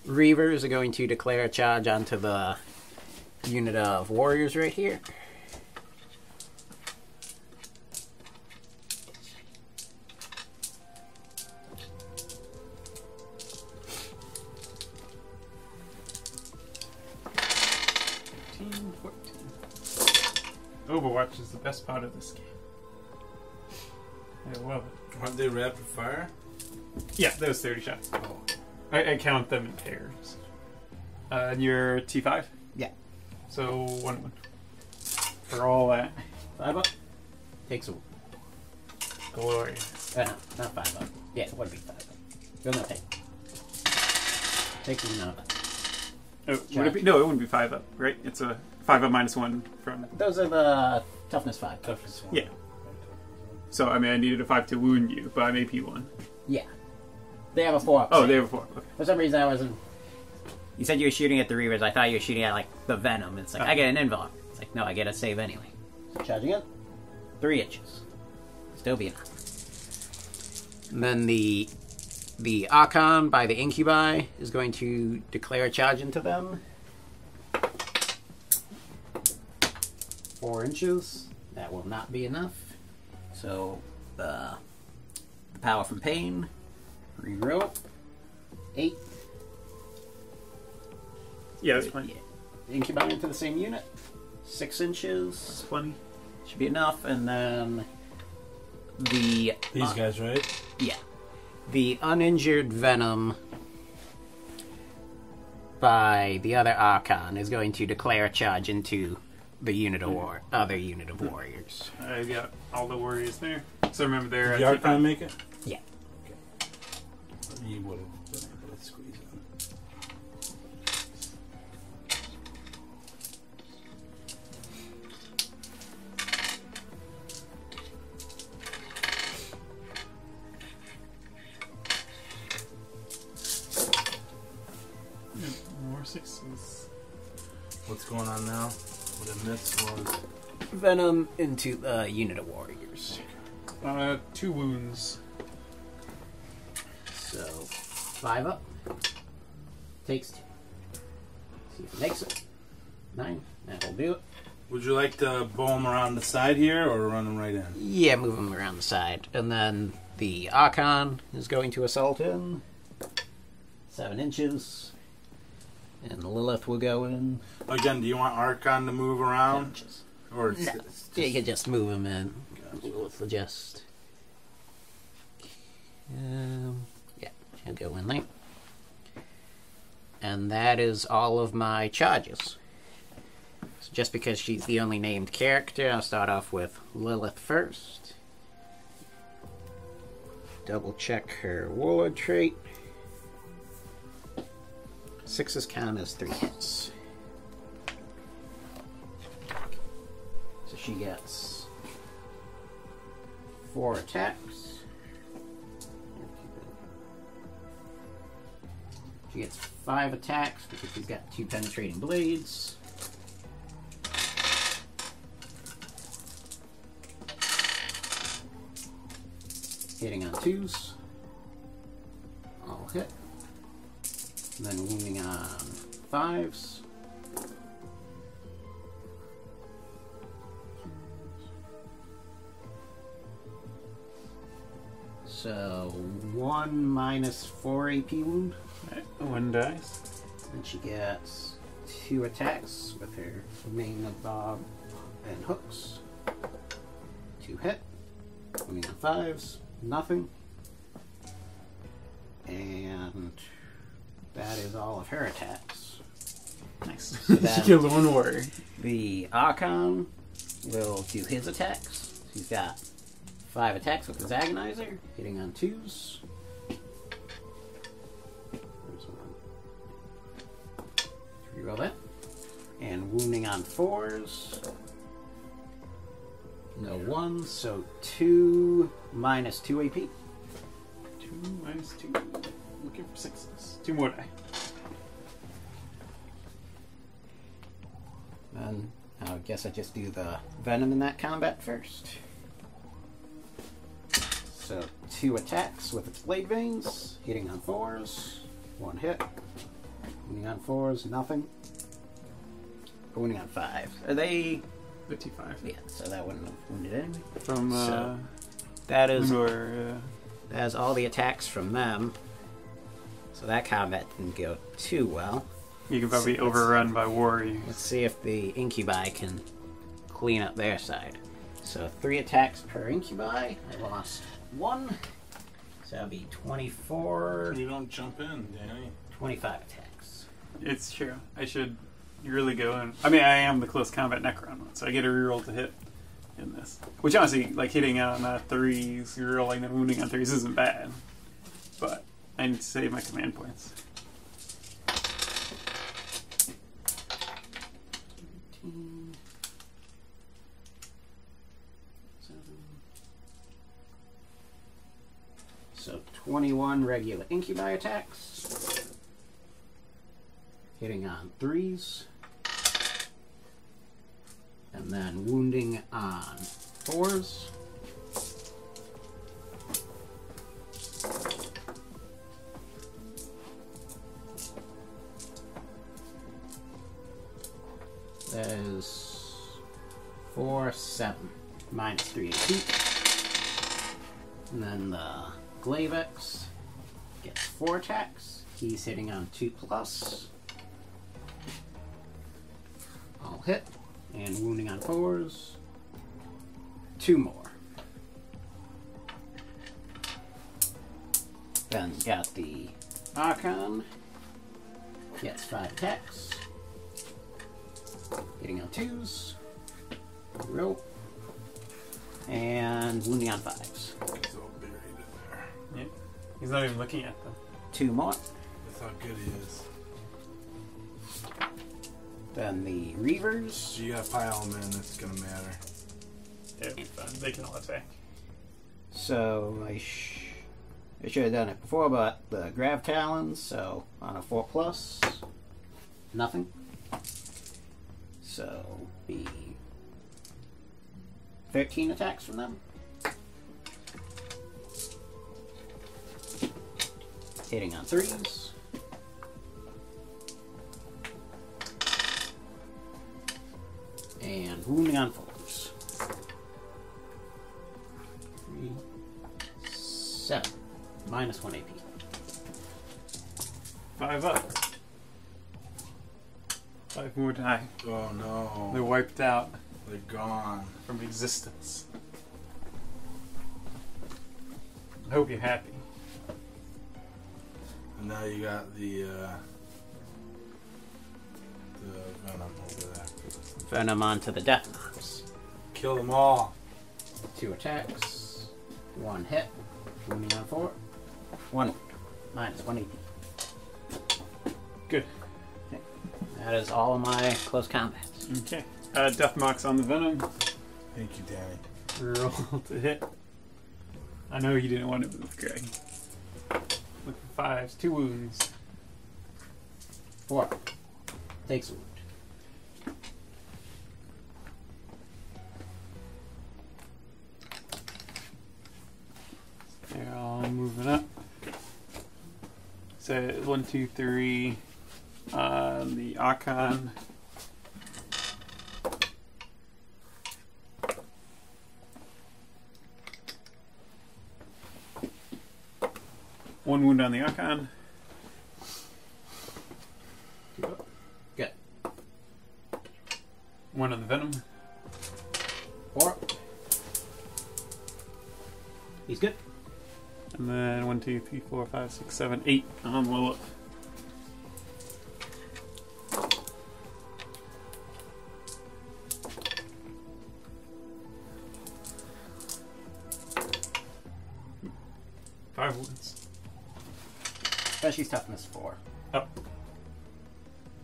Reavers are going to declare a charge onto the unit of warriors right here. Overwatch is the best part of this game. I love it. Aren't they rapid fire? Yeah, those 30 shots. Oh. I count them in pairs. And you're T5? Yeah. So 1 wound. for all that 5 up. Takes a... glory. No, not 5 up. Yeah, it would be 5 up. You'll not take. Take them up. Oh, would it be? No, it wouldn't be 5 up, right? It's a 5 up -1 from. Those are the toughness 5. Toughness 1. Yeah. So I mean, I needed a 5 to wound you, but I'm AP 1. Yeah. They have a 4 up. Oh, they have a 4. Okay. For some reason, I wasn't. You said you were shooting at the Reavers. I thought you were shooting at, like, the Venom. It's like, I get an invuln. It's like, no, I get a save anyway. So charging it. 3 inches. Still be enough. And then the Archon by the Incubi is going to declare a charge into them. 4 inches. That will not be enough. So, the power from Pain. Reroll. 8. Yeah, that's fine. Yeah. Incubi into the same unit. 6 inches. That's plenty. Should be enough. And then the... These guys, right? Yeah. The uninjured Venom by the other Archon is going to declare a charge into the unit of other unit of warriors. I got all the warriors there. So remember there. Did the Archon make it? Yeah. Okay. You would have been able to squeeze in. More 6s. What's going on now? What I missed was... Venom into the unit of warriors. 2 wounds. So, 5 up. Takes 2. See if it makes it. 9. That'll do it. Would you like to bow him around the side here or run him right in? Yeah, move him around the side. And then the Archon is going to assault in. 7 inches. And Lilith will go in. Again, do you want Archon to move around? 10 inches. Or No. Yeah, you can just move him in. Lilith will just... yeah, he'll go in there. And that is all of my charges. So just because she's the only named character, I'll start off with Lilith first. Double check her warlord trait. 6s count as 3 hits. So she gets 4 attacks. She gets 5 attacks because she's got 2 penetrating blades. Hitting on 2s. All hit. And then wounding on 5s. So 1 minus 4 AP wound. Right, 1 dice. And she gets 2 attacks with her main of bob and hooks. 2 hit. Wounding on 5s. Nothing. And that is all of her attacks. Nice. So She then killed 1 warrior. the Archon will do his attacks. He's got 5 attacks with his Agonizer, hitting on 2s. There's 1. Reroll that. And wounding on 4s. No 1s, so 2 minus 2 AP. 2 minus 2. Looking for 6s. 2 more die. And I guess I just do the Venom in that combat first. So 2 attacks with its blade veins, hitting on 4s, 1 hit. Wounding on 4s, nothing. Wounding on 5s. Are they? 55. Yeah, so that wouldn't have wounded anything. From, So, that is Lindor, that's all the attacks from them. So that combat didn't go too well. you can probably overrun by warriors. Let's see if the Incubi can clean up their side. So 3 attacks per Incubi. I lost 1. So that'll be 24, You don't jump in, Danny. 25 attacks. It's true. I should You're really going. I mean, I am the close combat Necron one, so I get a reroll to hit in this. Which honestly, like hitting on 3s, rerolling and wounding on 3s isn't bad. But I need to save my command points. So 21 regular incubi attacks. Hitting on 3s. And then wounding on 4s. That is 4, 7. Minus 3 AP. And then the Glavex gets 4 attacks. He's hitting on 2+. I'll hit. And wounding on 4s. 2 more. Then got the Archon. Gets 5 attacks. Hitting on 2s. Roll. And wounding on 5s. He's all buried in there. Yeah. He's not even looking at them. 2 more. That's how good he is. Then the Reavers. So you gotta pile them in, that's gonna matter. Yeah, it'll be fun. They can all attack. So I should have done it before, but the Grav Talons, so on a 4+, nothing. So be 13 attacks from them. Hitting on 3s. And wounding on 4s. 3, 7. Minus 1 AP. 5 up. 5 more die. Oh no. They're wiped out They're gone. from existence. I hope you're happy. And now you got the venom over there. Venom onto the Death Knots. Kill them all. 2 attacks. 1 hit. Wounding on 4. 1 minus 1 AP. Good. Okay. That is all of my close combats. Okay. Death marks on the venom. Thank you, Danny. Roll to hit. I know you didn't want to move, Greg. Look for 5s. 2 wounds. 4. Takes a wound. They're all moving up. So 1, 2, 3 on the Archon. One wound on the Archon. Good. 1 on the Venom. 4. He's good. And then 1, 2, 3, 4, 5, 6, 7, 8 on Lilith. Five wounds. She's toughness 4. Up.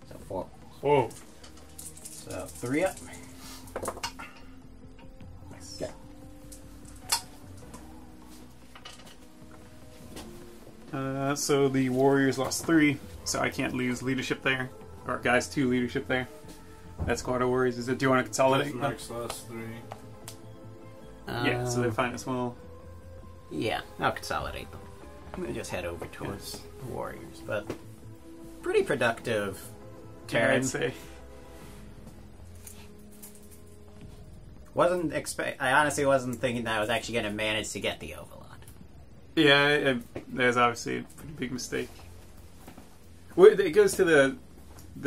So 4. Whoa. So 3 up. Nice. Okay. So the Warriors lost 3, so I can't lose leadership there. Or guys, 2 leadership there. That squad of Warriors. Do you want to consolidate? Max last 3. Yeah, so they're fine as well. Yeah, I'll consolidate them. I'm going to just head over towards the Warriors, but pretty productive Yeah, turn. I'd say. I honestly wasn't thinking that I was actually going to manage to get the Overlord. Yeah, there's obviously a pretty big mistake. Well, it goes to the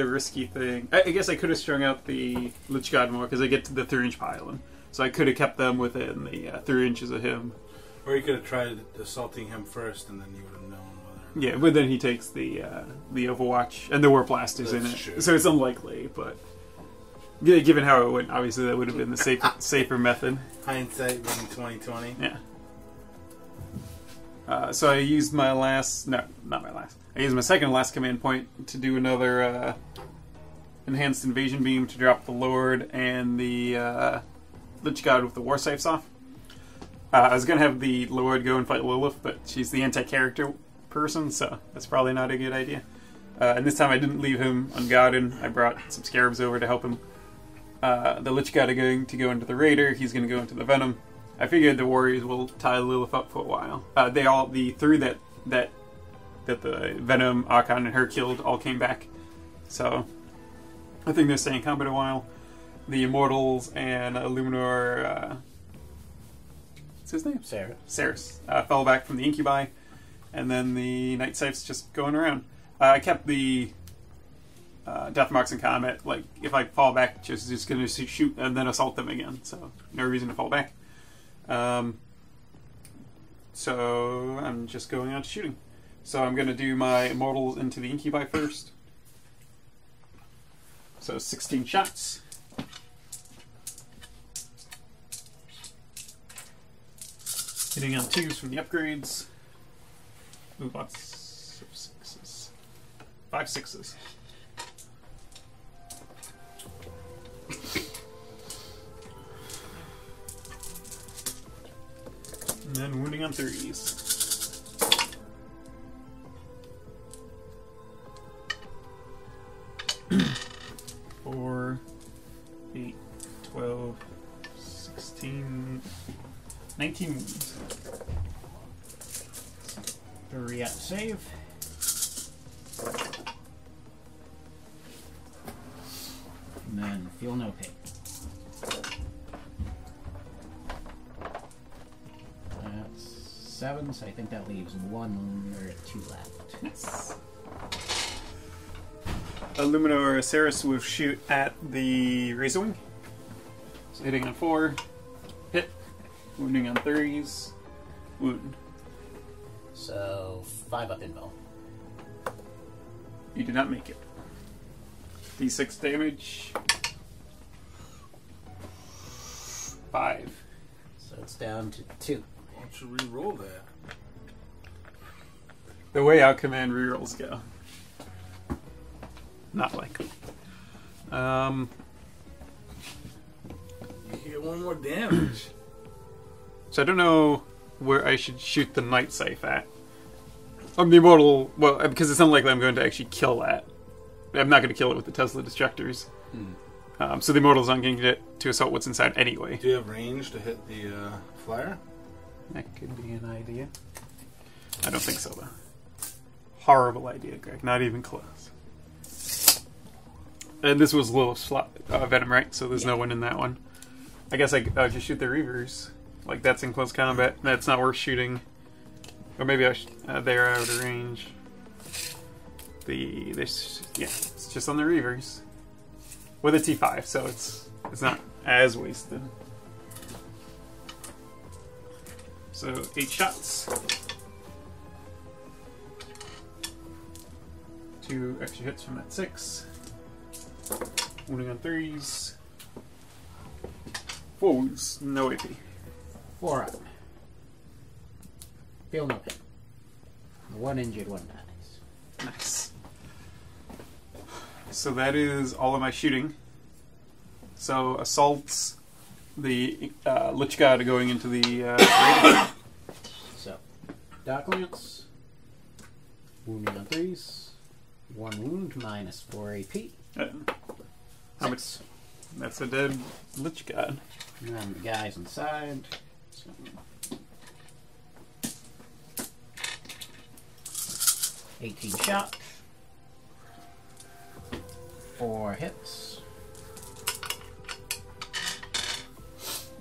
risky thing. I guess I could have strung out the Lich God more because I get to the 3-inch pylon. So I could have kept them within the 3 inches of him. Or you could have tried assaulting him first, and then you would have known whether or Yeah, but then he takes the Overwatch, and the Warp Blast is in it, true. so it's unlikely. But yeah, given how it went, obviously that would have been the safer method. Hindsight being 2020. Yeah. So I used my last... No, not my last. I used my second last command point to do another enhanced invasion beam to drop the Lord and the Lich God with the War Scythes off. I was going to have the Lord go and fight Lilith, but she's the anti-character person, so that's probably not a good idea. And this time I didn't leave him unguarded. I brought some Scarabs over to help him. The Lich God are going to go into the Raider. He's going to go into the Venom. I figured the Warriors will tie Lilith up for a while. The three that the Venom, Archon, and her killed all came back. So I think they're staying in combat a while. The Immortals and Luminor, what's his name? Ceres. Fell back from the Incubi. And then the Night Scythe's just going around. I kept the Death Marks in combat. Like, if I fall back, just going to shoot and then assault them again. So, no reason to fall back. So, I'm just going out shooting. So, I'm going to do my Immortals into the Incubi first. So, 16 shots. Hitting on 2s from the upgrades. Ooh, lots of 6s. 5 6s. And then wounding on 3s. 4, 8, 12, 16, 19 wounds. 3 at save. And then feel no pain. That's 7, so I think that leaves 1 or 2 left. Yes. Luminor Ceres will shoot at the Razorwing. So hitting on 4, hit, wounding on 3s, wound. So 5 up in bow. You did not make it. D6 damage. 5. So it's down to 2. Why don't you re-roll that? The way our command rerolls go. Not likely. You get 1 more damage. So I don't know where I should shoot the Night Scythe at. The Immortal, well, because it's unlikely I'm going to actually kill that. I'm not going to kill it with the Tesla Destructors. So the Immortals aren't going to get to assault what's inside anyway. Do you have range to hit the flyer? That could be an idea. I don't think so, though. Horrible idea, Greg. Not even close. And this was Lilith's Venom, right? So there's no one in that one. I guess I just shoot the Reavers. Like, that's in close combat. That's not worth shooting. Or maybe they're out of range. It's just on the Reavers. With a T5, so it's not as wasted. So 8 shots. 2 extra hits from that 6. Wounding on 3s. 4 wounds, no AP. 4 up. Feel no pain. 1 injured, 1 dies. Nice. So that is all of my shooting. So assaults, the Lich God going into the raid. So, Dark Lance. Wounding on 3s. 1 wound, minus 4 AP. How much? That's a dead Lich God. And then the guys inside. So, 18 shot. 4 hits.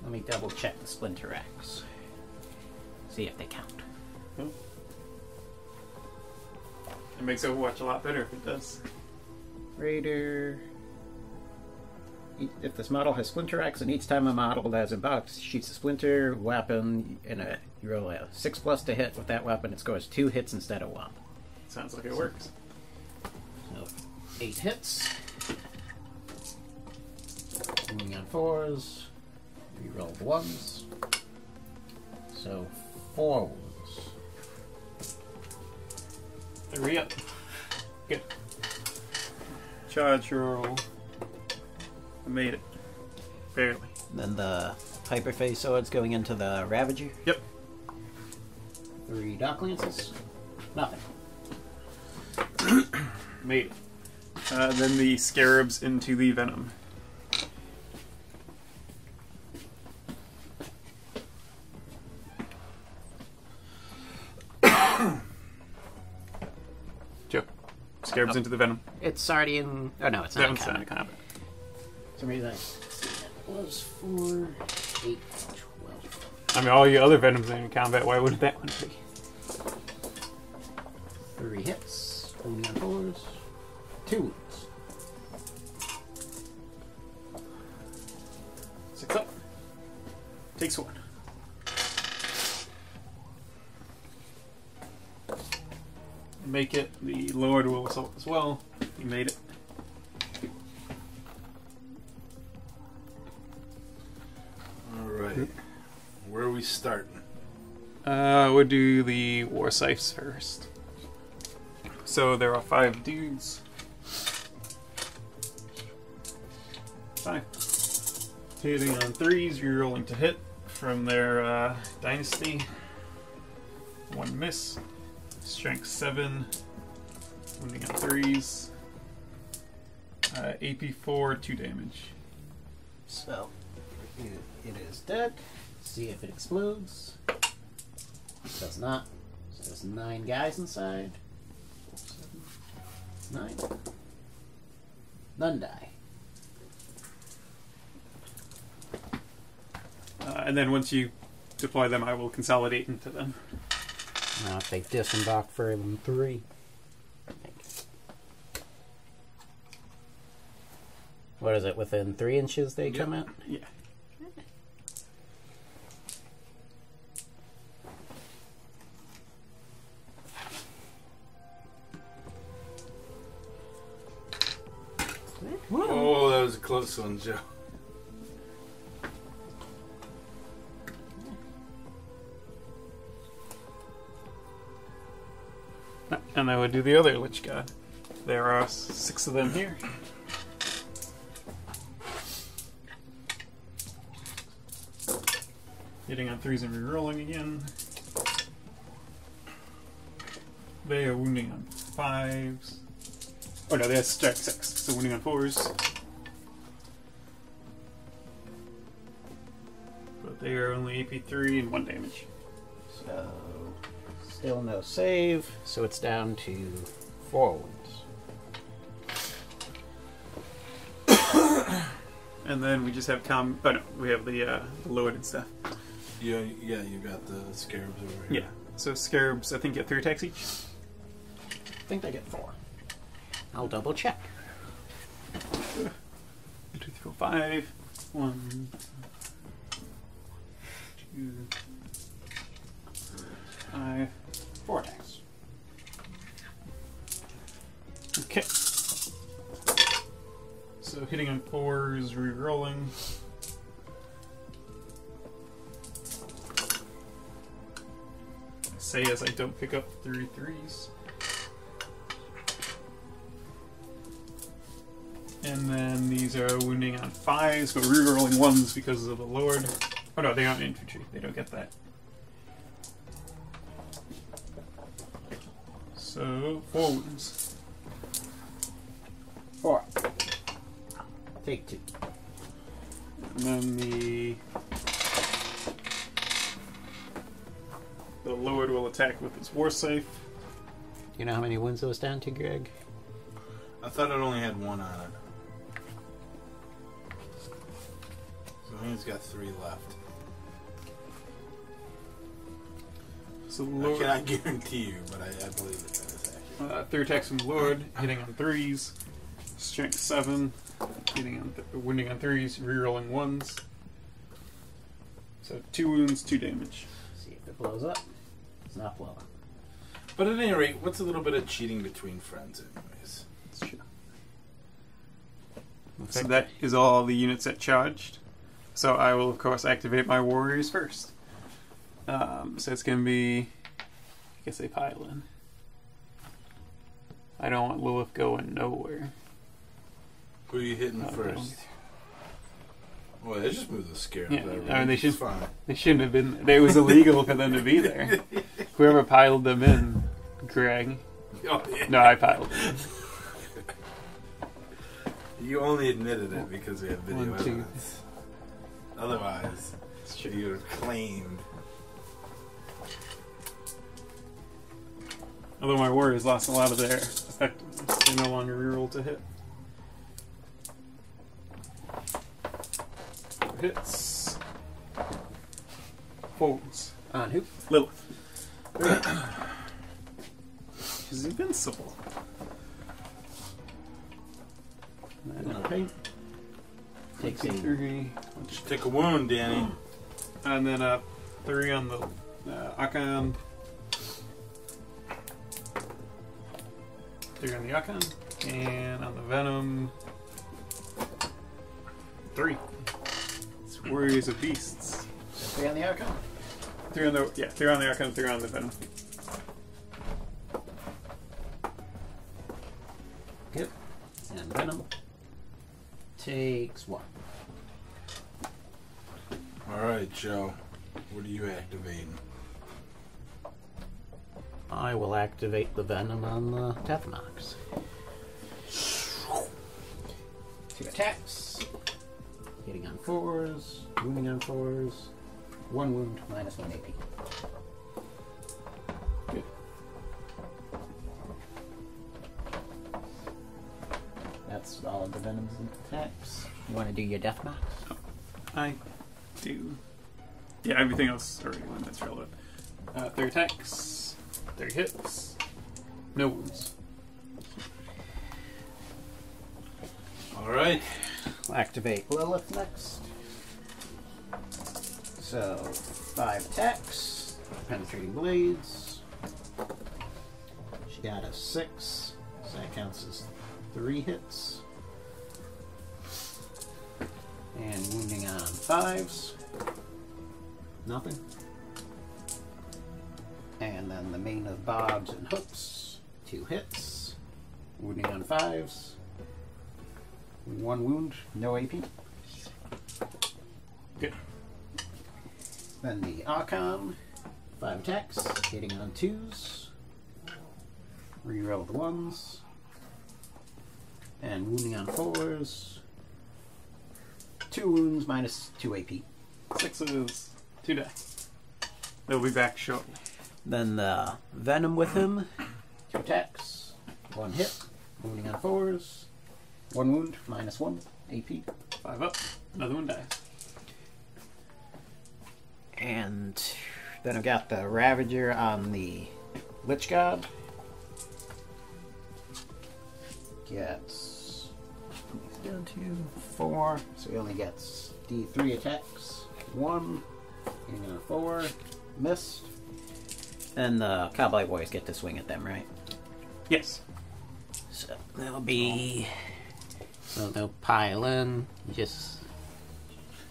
Let me double check the Splinter Axe. See if they count. It makes Overwatch a lot better if it does. Raider. If this model has Splinter Axe, and each time a model that is in box shoots a Splinter weapon, and you roll a 6+ to hit with that weapon, it scores 2 hits instead of 1. Sounds like it works. So 8 hits. Moving on 4s. Reroll the 1s. So 4 wounds. 3 up. Good. Charge roll. I made it. Barely. Then the Hyperphase Sword's going into the Ravager. Yep. 3 Dock Lances. Nothing. Made it. Then the Scarabs into the Venom. Joe. Scarabs into the Venom. It's already in... Oh, no, it's not That in one's not in combat. combat. For some reason, it was 4, 8, 12. I mean, all your other Venoms are in combat. Why wouldn't that one be? 3 hits. Only on 4s. 2 wounds. 6 up. Takes 1. Make it. The Lord will assault as well. You made it. Alright. Where are we starting? We'll do the War Scythes first. So there are 5 dudes. 5. Hitting on 3s, you're rolling to hit from their Dynasty. 1 miss. Strength 7. Wounding on 3s. AP 4, 2 damage. So, it is dead. See if it explodes. It does not. So there's 9 guys inside. 9. None die. And then once you deploy them, I will consolidate into them. Now if they disembark for even 3. I think. What is it? Within 3 inches they come out? Yeah. Oh, that was a close one, Joe. And I would do the other Lich God. There are 6 of them here. Hitting on 3s and rerolling again. They are wounding on 5s. Oh no, they have strike 6, so wounding on 4s. But they are only AP 3 and 1 damage. So, still no save, so it's down to 4 wounds. And then we just have oh no, we have the Lord and stuff. Yeah, you got the Scarabs over here. Yeah, so Scarabs, I think, get 3 attacks each. I think they get 4. I'll double check. 1, 2, 3, 4, 5. 1, 2, 5, 4 attacks. Okay. So hitting on 4s, re-rolling. I say as I don't pick up 3 3s. And then these are wounding on 5s, but re-rolling 1s because of the Lord. Oh no, they aren't infantry. They don't get that. So, 4 wounds. 4. Take 2. And then the Lord will attack with his War Scythe. You know how many wounds it was down to, Greg? I thought it only had 1 on it. So he's got 3 left. So the I Lord, cannot guarantee you, but I believe that is accurate. 3 attacks from the Lord, hitting on 3s. Strength 7, hitting on wounding on 3s, re-rolling 1s. So 2 wounds, 2 damage. See if it blows up. It's not blowing. But at any rate, what's a little bit of cheating between friends, anyways? That's true. So that is all the units that charged. So I will, of course, activate my warriors first. So it's going to be... I guess they pile in. I don't want Lilith going nowhere. Who are you hitting first? Well, they just moved the scare. Yeah, I mean, they should. fine. They shouldn't have been. It was illegal for them to be there. Whoever piled them in, Greg. Oh, yeah. No, I piled them in. You only admitted it because we have video 1, 2. evidence. Otherwise, you would have claimed. Although my warriors lost a lot of their effectiveness, they no longer reroll to hit. Hits. Folds. On who? Lilith. She's invincible. Okay. Takes a 3. Just take a wound, Danny. And then 3 on the Akan. 3 on the Akan. And on the Venom. 3. It's Warriors of Beasts. 3 on the outcome. 3 on the Akan, 3 on the Venom. Good. And Venom takes 1. Alright, Joe. What are you activating? I will activate the Venom on the Death Marks. 2 attacks. Hitting on 4s, wounding on 4s. 1 wound, minus 1 AP. Good. That's all of the Venom's attacks. You want to do your Death Marks? I do. Yeah, everything else already went. That's relevant. 3 attacks, 3 hits, no wounds. Alright. We'll activate Lilith next. So, 5 attacks, penetrating blades. She got a 6, so that counts as 3 hits. And wounding on 5s. Nothing. And then the main of bobs and hooks. 2 hits. Wounding on 5s. 1 wound, no AP. Good. Then the Archon. 5 attacks, hitting on 2s. Reroll the 1s. And wounding on 4s. 2 wounds, minus 2 AP. 6s, 2 die. They'll be back shortly. Then the Venom with him. 2 attacks, 1 hit, wounding on 4s. 1 wound, minus 1 AP. 5 up, another one dies. And then I've got the Ravager on the Lich God. Gets down to 4, so he only gets D3 attacks. 1, hitting on 4, missed. And the Cowboy Boys get to swing at them, right? Yes. So that'll be. So they'll pile in. Just.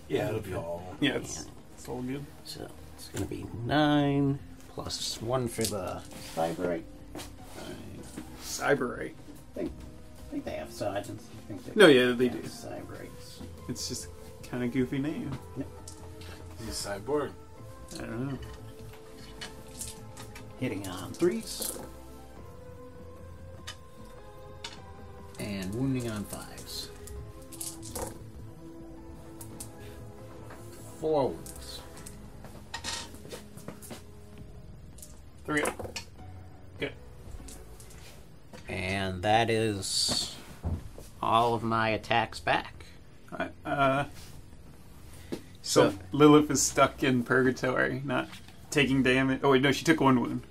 Yeah, it'll be all. Yeah, it's all good. So it's going to be 9 plus 1 for the Cyberite. Cyberite. I think they have sergeants. I think No, yeah, they do. Cyberites. It's just kind of goofy name. He's a cyborg. I don't know. Hitting on 3s. And wounding on 5s. 4 wounds. 3 up. Good. And that is all of my attacks back. Alright, so Lilith is stuck in purgatory, not taking damage. Oh wait, no, she took 1 wound.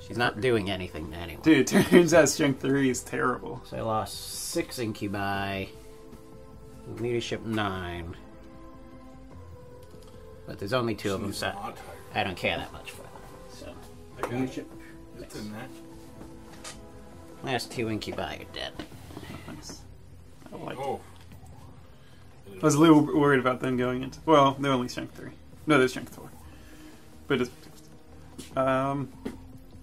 She's not doing anything anyway. Dude, it turns out strength 3 is terrible. So I lost 6 incubi. Leadership 9. But there's only 2 of them, She's so not tired. I don't care that much for them. So leadership It's in there. Last 2 incubi are dead. Nice. I like it. Oh. I was a little worried about them going into. Well, they're only strength 3. No, they're strength 4. But it's.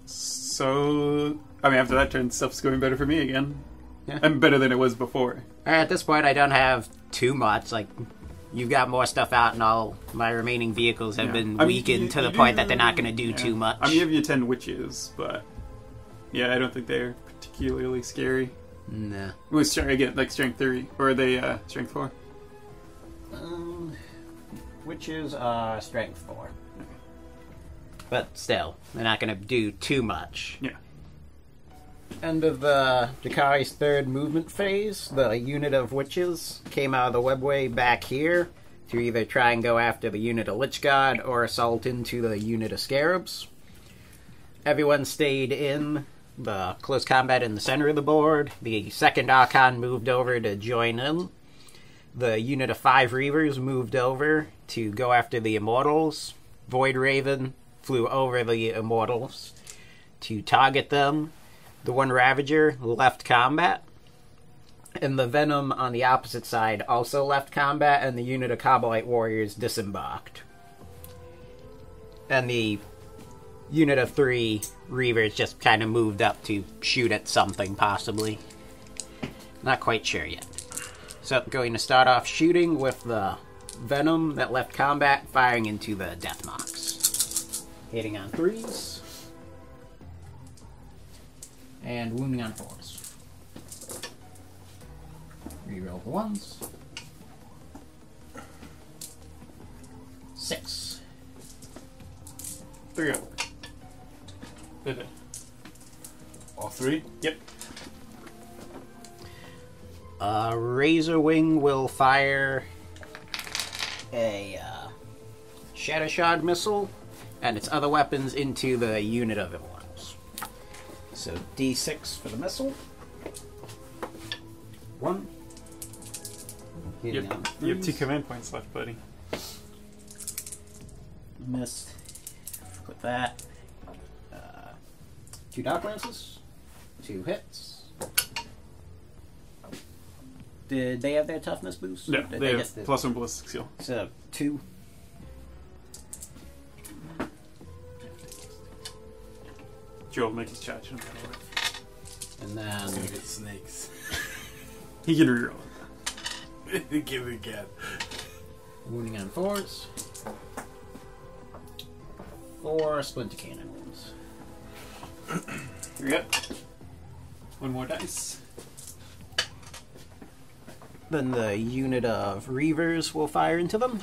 So. I mean, after that turn, stuff's going better for me again. Yeah. And better than it was before. At this point, I don't have too much. Like, you've got more stuff out, and all my remaining vehicles have been weakened to the point that they're not going to do too much. I'm giving you 10 witches, but. Yeah, I don't think they're particularly scary. Nah. Was again like strength 3, or are they strength 4? Witches are strength 4. But still, they're not going to do too much. Yeah. End of Drukhari's third movement phase, the unit of witches came out of the webway back here to either try and go after the unit of Lich God or assault into the unit of Scarabs. Everyone stayed in the close combat in the center of the board. The second Archon moved over to join in. The unit of 5 Reavers moved over to go after the Immortals. Void Raven flew over the Immortals to target them. The one Ravager left combat. And the Venom on the opposite side also left combat, and the unit of Kabalite Warriors disembarked. And the unit of 3 Reavers just kind of moved up to shoot at something, possibly. Not quite sure yet. So, going to start off shooting with the Venom that left combat, firing into the Death Marks. Hitting on 3s. And wounding on 4s. Reroll the 1s. 6. 3 over. Did it. All 3? Yep. Razor Wing will fire a Shatter Shard missile and its other weapons into the unit of Immortals. So D6 for the missile. 1. You have 2 command points left, buddy. Missed. Put that. 2 Dark Lances. 2 hits. Did they have their toughness boost? No, Did they have just did? +1 ballistic skill. So 2. Joel make his charge. And then He's gonna get snakes. He can reroll it. Give it again. wounding on 4s. 4 Splinter Cannon wounds. Here we go. 1 more dice. Then the unit of Reavers will fire into them.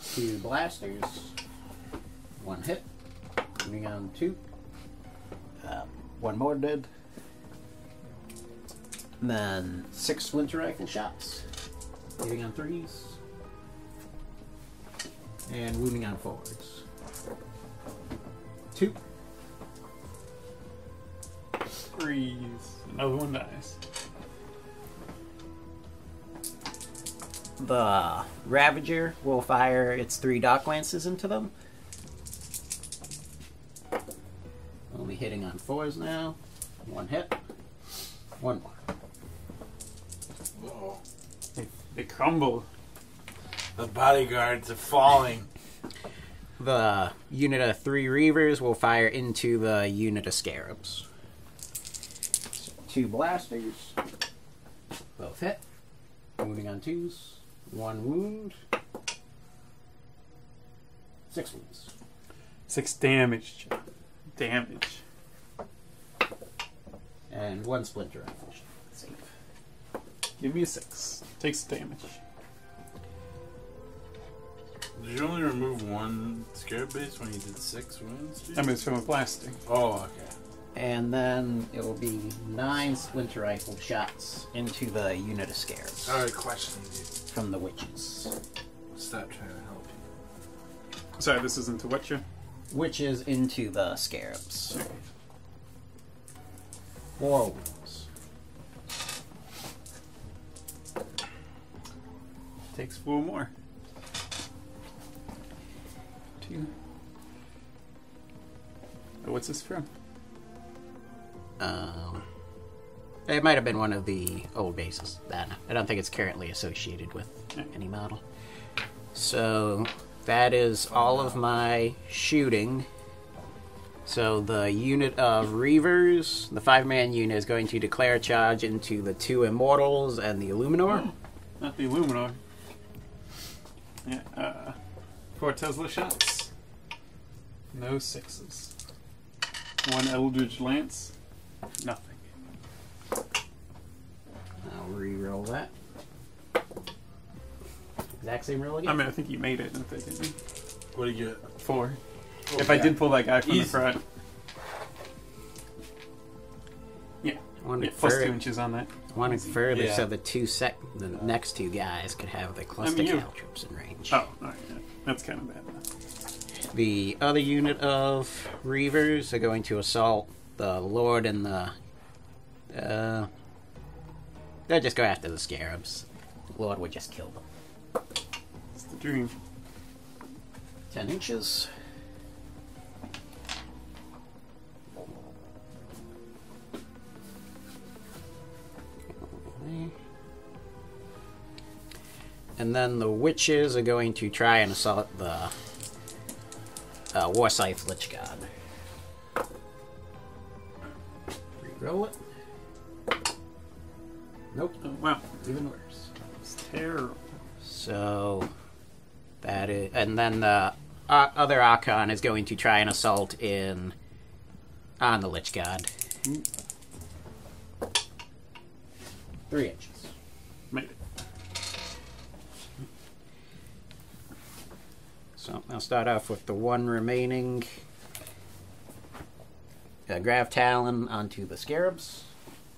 2 blasters. 1 hit. Wounding on 2. 1 more dead. And then 6 Splinter Rifle shots. Hitting on 3s. And wounding on 4s. 2. Freeze. Another 1 dies. The Ravager will fire its 3 Dark Lances into them. Only hitting on 4s now. 1 hit. 1 more. Uh-oh. They crumble. The bodyguards are falling. The unit of 3 Reavers will fire into the unit of Scarabs. So 2 blasters. Both hit. Wounding on 2s. 1 wound. 6 wounds. 6 damage. Damage. And 1 Splinter Rifle shot. Save. Give me a 6. Takes damage. Did you only remove 1 scarab base when you did 6 wounds? That moves from a blasting. Oh, okay. And then it will be 9 Splinter Rifle shots into the unit of Scarabs Sorry, questioning you. from the witches. Stop trying to help you. Sorry, this isn't to what you? Witches into the Scarabs. 4 wounds. Takes 4 more. 2. What's this from? It might have been one of the old bases. I don't think it's currently associated with any model. So that is all of my shooting. So the unit of Reavers, the 5-man unit, is going to declare a charge into the 2 Immortals and the Illuminor. Oh, not the Illuminor. Yeah, 4 Tesla shots. No 6s. 1 Eldritch Lance. Nothing. I'll re-roll that. Exact same roll again? I mean, I think you made it, didn't you? What do you get? 4. Oh, If I did pull that guy from Easy. the front. Yeah. Yeah, plus 2 inches on that. One further, Yeah. so the next 2 guys could have the cluster cantrips in range. Oh, alright, yeah. That's kind of bad. The other unit of Reavers are going to assault the Lord and the... they'll just go after the Scarabs. The Lord would just kill them. It's the dream. 10 inches. And then the witches are going to try and assault the War Scythe Lich God. Reroll it. Nope. Oh, wow. Even worse. It's terrible. So that is, and then the other Archon is going to try and assault on the Lich God. 3 inches. Made it. So I'll start off with the 1 remaining Grav Talon onto the Scarabs.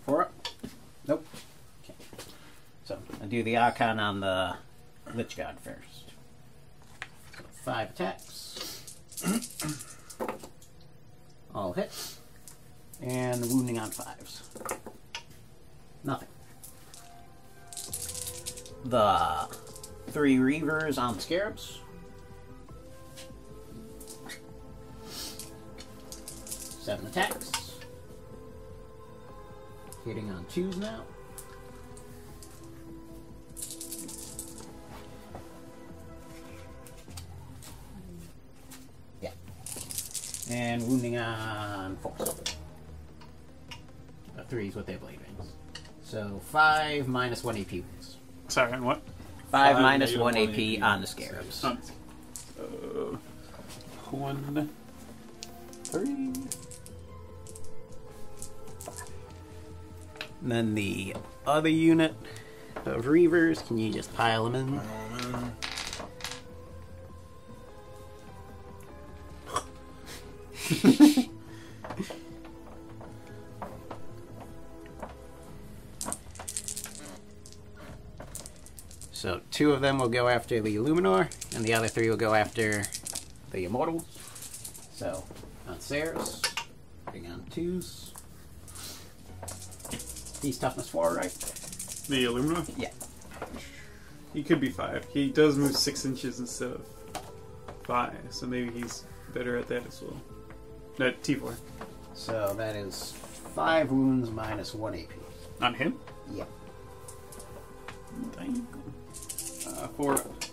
4 up. Nope. Okay. So I'll do the Archon on the Lich God first. So 5 attacks. All hits. And wounding on 5s. Nothing. The 3 Reavers on the Scarabs. 7 attacks. Hitting on 2s now. Yeah. And wounding on 4s. 3s with their blade rings. So 5 minus 1 AP wounds. Sorry, on what? 5 Five minus negative 1 1 AP AP on the Scarabs. Oh. 1, 3. And then the other unit of Reavers, can you just pile them in? So 2 of them will go after the Illuminor, and the other 3 will go after the Immortals. So on Ceres, hitting on 2s. He's toughness 4, right? The Illumina? Yeah. He could be 5. He does move 6 inches instead of 5, so maybe he's better at that as well. No, T4. So that is 5 wounds minus 1 AP. On him? Yep. Dang. 4 up.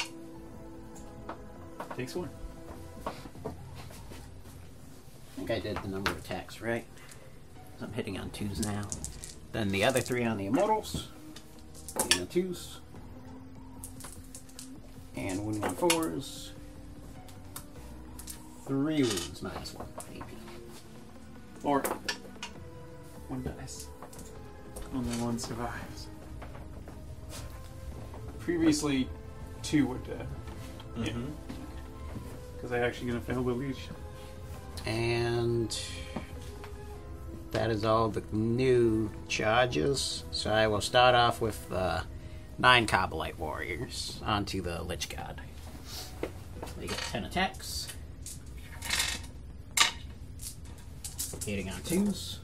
Takes 1. I think I did the number of attacks right. I'm hitting on 2s now. Then the other 3 on the Immortals. Hitting on 2s. And wounding on 4s. 3 wounds minus 1 AP. 4. 1 dice. Only 1 survives. Previously, 2 were dead. Yeah. Because I actually gonna fail the leash. And that is all the new charges. So I will start off with the 9 Kabalite warriors onto the Lich God. They get 10 attacks. Hitting on 2s.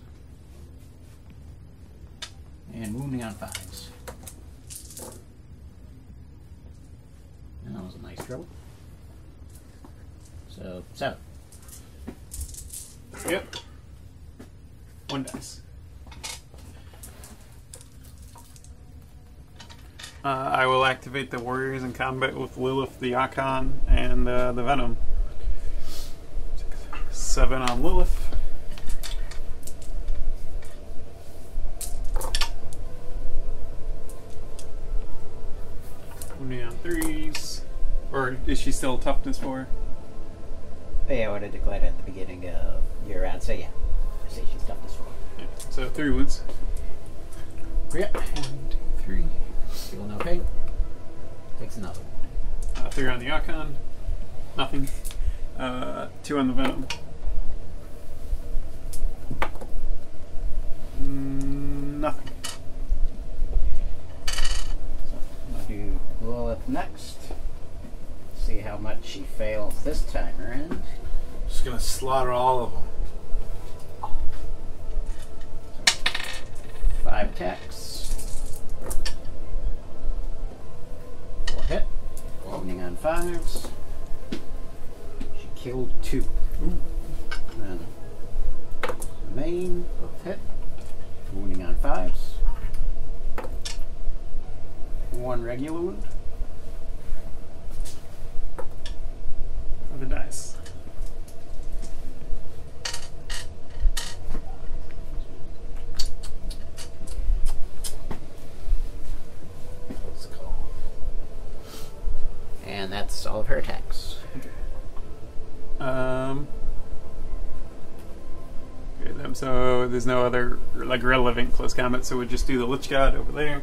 And wounding on 5s. That was a nice roll. So 7. Yep. 1 dice. I will activate the warriors in combat with Lilith the Archon and the Venom. 7 on Lilith. Only on 3s. Or is she still toughness 4? Yeah, what I declared at the beginning of your round, so yeah. I say she's toughness 4. Yeah. So 3 wounds. Yep. 1, 2, 3. Still no pain. Takes another one. 3 on the Archon. Nothing. 2 on the Venom. Nothing. So I'll do Lilith next. See how much she fails this time around. Just gonna slaughter all of them. 5 attacks. 4 hit. Opening on 5s. She killed 2. Ooh. Then the main, both hit. Wounding on 5s. 1 regular wound. The dice. Let's go. And that's all of her attacks. Okay, then, so there's no other like relevant close combat, so we'll just do the Lich God over there.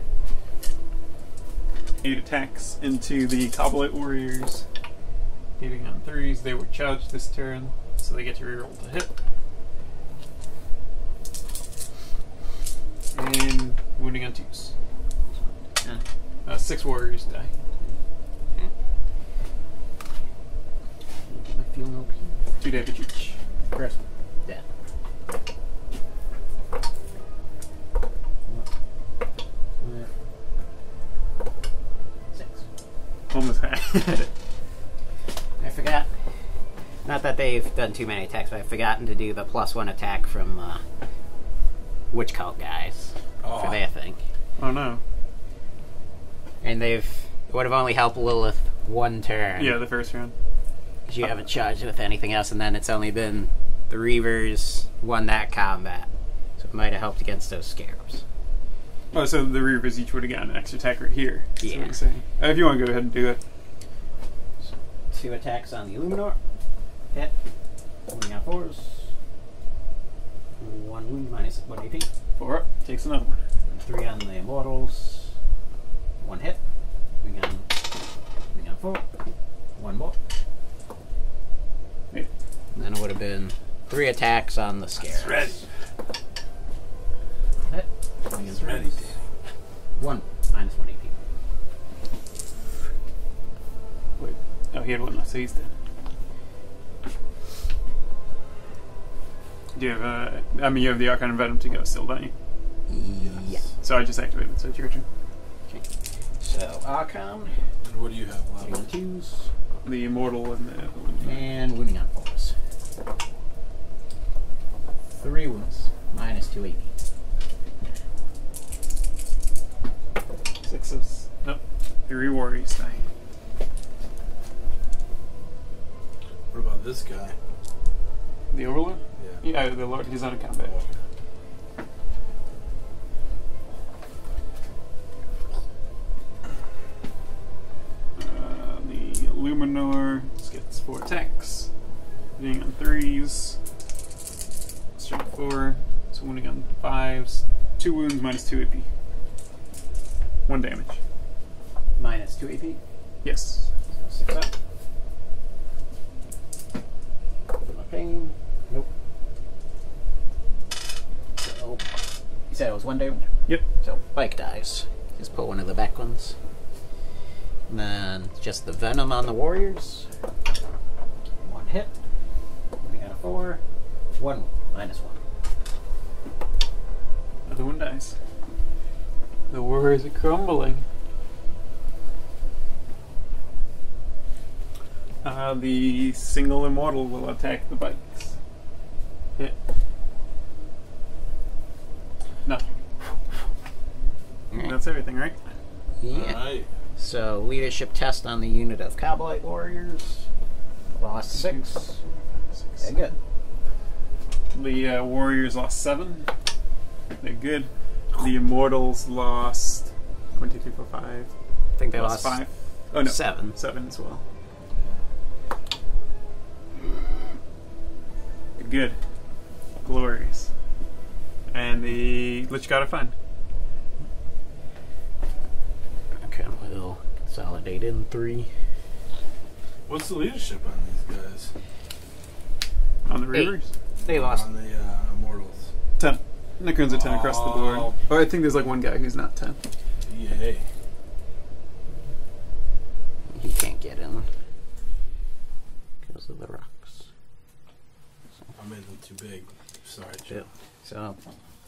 8 attacks into the Kabal and Wych warriors. Hitting on 3s, they were charged this turn, so they get to reroll to hit. And wounding on 2s. 6 warriors die. I feel no pain. 2 damage each. First, dead. Six. Almost had it. I forgot. Not that they've done too many attacks, but I've forgotten to do the +1 attack from Wych Cult guys for their thing. Oh no. And it would have only helped Lilith 1 turn. Yeah, the first round. Because you haven't charged with anything else, and then it's only been the Reavers won that combat. So it might have helped against those Scarabs. Oh, so the Reavers each would have gotten an extra attack right here. That's Yeah. what I'm saying. If you want to go ahead and do it. 2 attacks on the Illuminor. Hit. Wounding on 4s. 1 wound minus 1 AP. 4 up, takes another one. 3 on the Immortals. 1 hit. Wounding on 4. 1 more. Yeah. And then it would have been 3 attacks on the Scarabs. It's ready. Hit. Wounding on It's ready, 3s. Danny. 1 minus 1 AP. Wait. Oh, he had one left, so he's dead. Do you have you have the Archon and Venom to go still, don't you? Yeah. So I just activated, so it's your turn. Okay. So, Archon. And what do you have left? Wounding on 2s. The Immortal and the other one. And wounding on 4s. 3 wounds. Minus 2 AP. 6s. Nope. 3 warriors die. What about this guy? The Overlord? Yeah. Yeah, the Lord, he's on a combat. The Illuminor gets 4 attacks. Hitting on 3s. Strength 4. So wounding on 5s. 2 wounds minus 2 AP. 1 damage. Minus 2 AP. Yes. So 6 up. No pain. Nope. So, you said it was 1 damage? Yep. So, Bike dies. Just pull one of the back ones. And then just the Venom on the Warriors. 1 hit. We got a 4. 1 minus 1. Other one dies. The warriors are crumbling. The single immortal will attack the bikes. Hit. Nothing. Alright. That's everything, right? Yeah. Alright. So, leadership test on the unit of Kabal and Wych Warriors. Lost 6. They're good. The Warriors lost 7. They're good. The Immortals lost 1, 2, 3, 4, 5. I think they lost 5. Oh no, 7. 7 as well. Good. Glorious. And the Lich God are fine. Okay, we'll consolidate in 3. What's the leadership on these guys? On the Reavers? They lost. On the Immortals. 10. Necrons are 10 across the board. Oh. Oh, I think there's like one guy who's not 10. Yay. He can't get in because of the rocks. I made them too big. Sorry, Yeah. Joe. So,